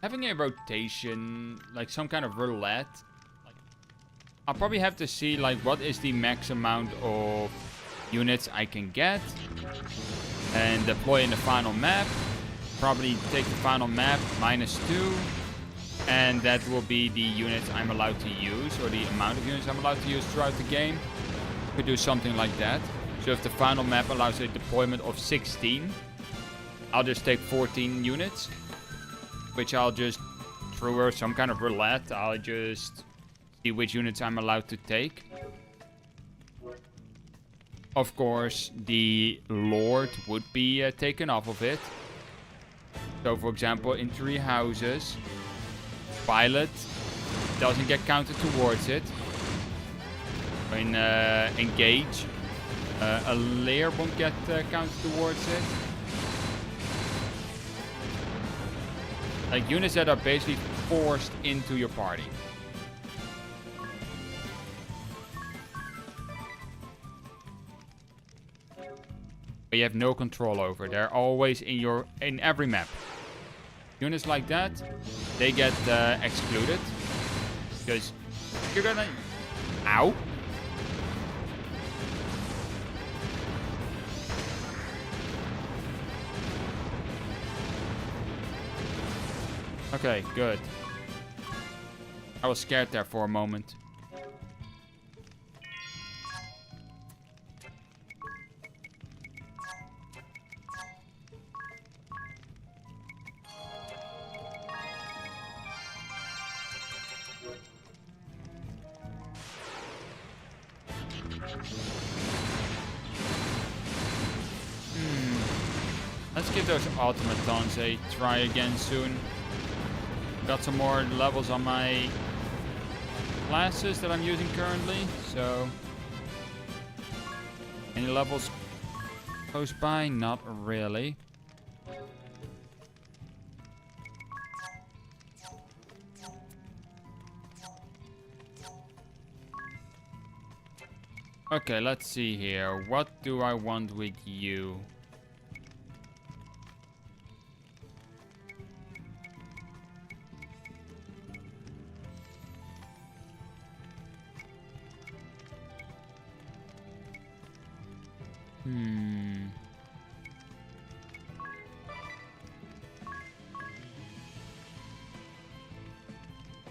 Having a rotation, like some kind of roulette, I'll probably have to see like what is the max amount of units I can get and deploy in the final map. Probably take the final map -2, and that will be the units I'm allowed to use, or the amount of units I'm allowed to use throughout the game. Could do something like that. So if the final map allows a deployment of 16, I'll just take 14 units, which I'll just through some kind of roulette. I'll just see which units I'm allowed to take. Of course, the Lord would be taken off of it. So, for example, in 3 houses, Violet doesn't get counted towards it. In Engage, a Lair won't get counted towards it. Like units that are basically forced into your party. But you have no control over. They're always in every map. Units like that, they get excluded. Because you're gonna... Ow! Okay, good. I was scared there for a moment. Let's give those automatons a try again soon. Got some more levels on my classes that I'm using currently, so any levels close by? Not really. Okay, let's see here. What do I want with you?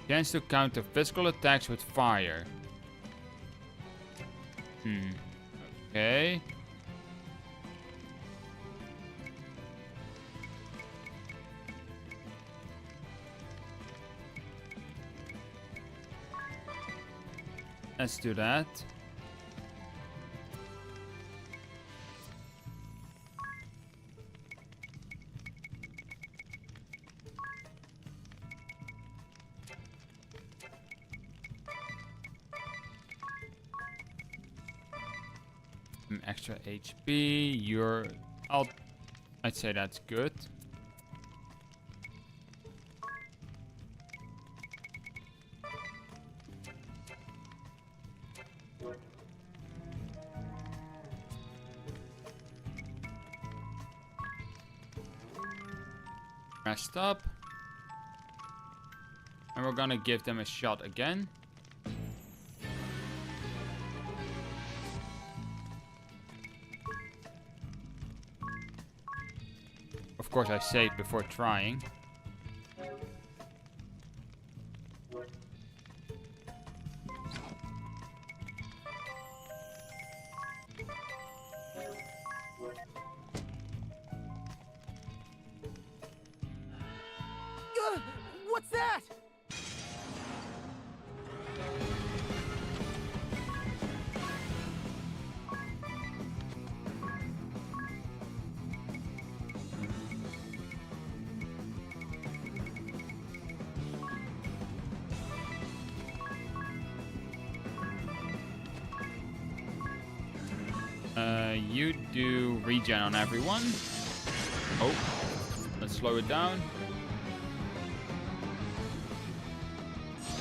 Chance to counter physical attacks with fire. Okay. let's do that. Some extra HP. I'd say that's good. Rest up. And we're gonna give them a shot again. Of course, I saved before trying. What's that? You do regen on everyone. Oh, let's slow it down.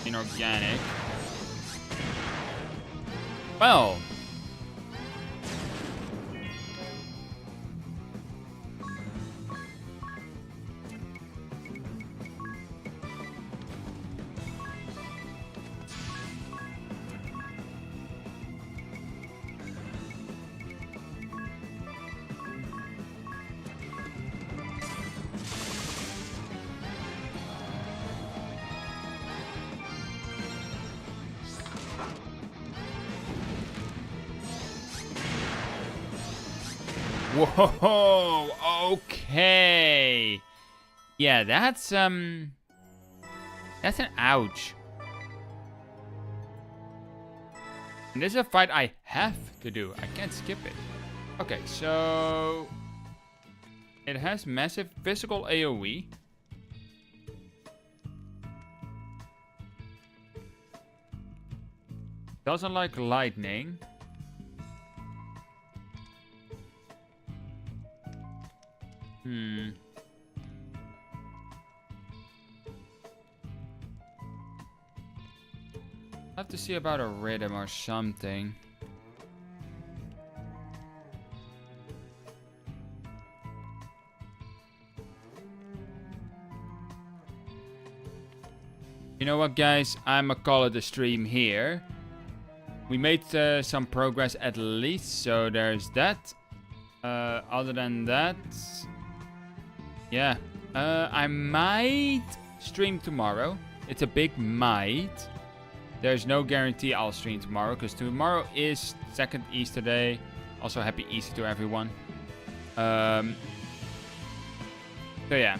Inorganic. Well. Whoa, okay. Yeah, that's an ouch. And this is a fight I have to do. I can't skip it. Okay, so it has massive physical AoE. Doesn't like lightning. I'll have to see about a rhythm or something. You know what, guys? I'ma call it a stream here. We made some progress at least, so there's that. Other than that, yeah, I might stream tomorrow. It's a big might. There's no guarantee I'll stream tomorrow, because tomorrow is second Easter day. Also, happy Easter to everyone. So yeah,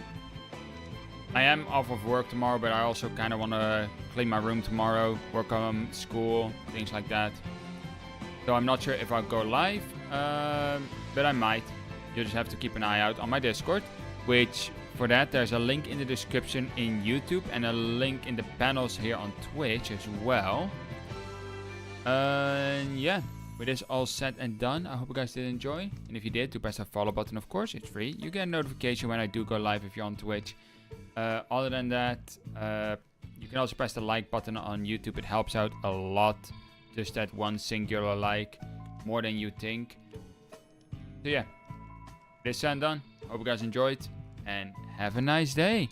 I am off of work tomorrow, but I also kind of want to clean my room tomorrow, work on school, things like that. So I'm not sure if I'll go live, but I might. You just have to keep an eye out on my Discord, which for that there's a link in the description in YouTube and a link in the panels here on Twitch as well. Yeah, with this all said and done, I hope you guys did enjoy. And if you did, do press that follow button, of course, it's free. You get a notification when I do go live if you're on Twitch. Other than that, you can also press the like button on YouTube. It helps out a lot. Just that one singular like, more than you think. So yeah, this and done. Hope you guys enjoyed and have a nice day.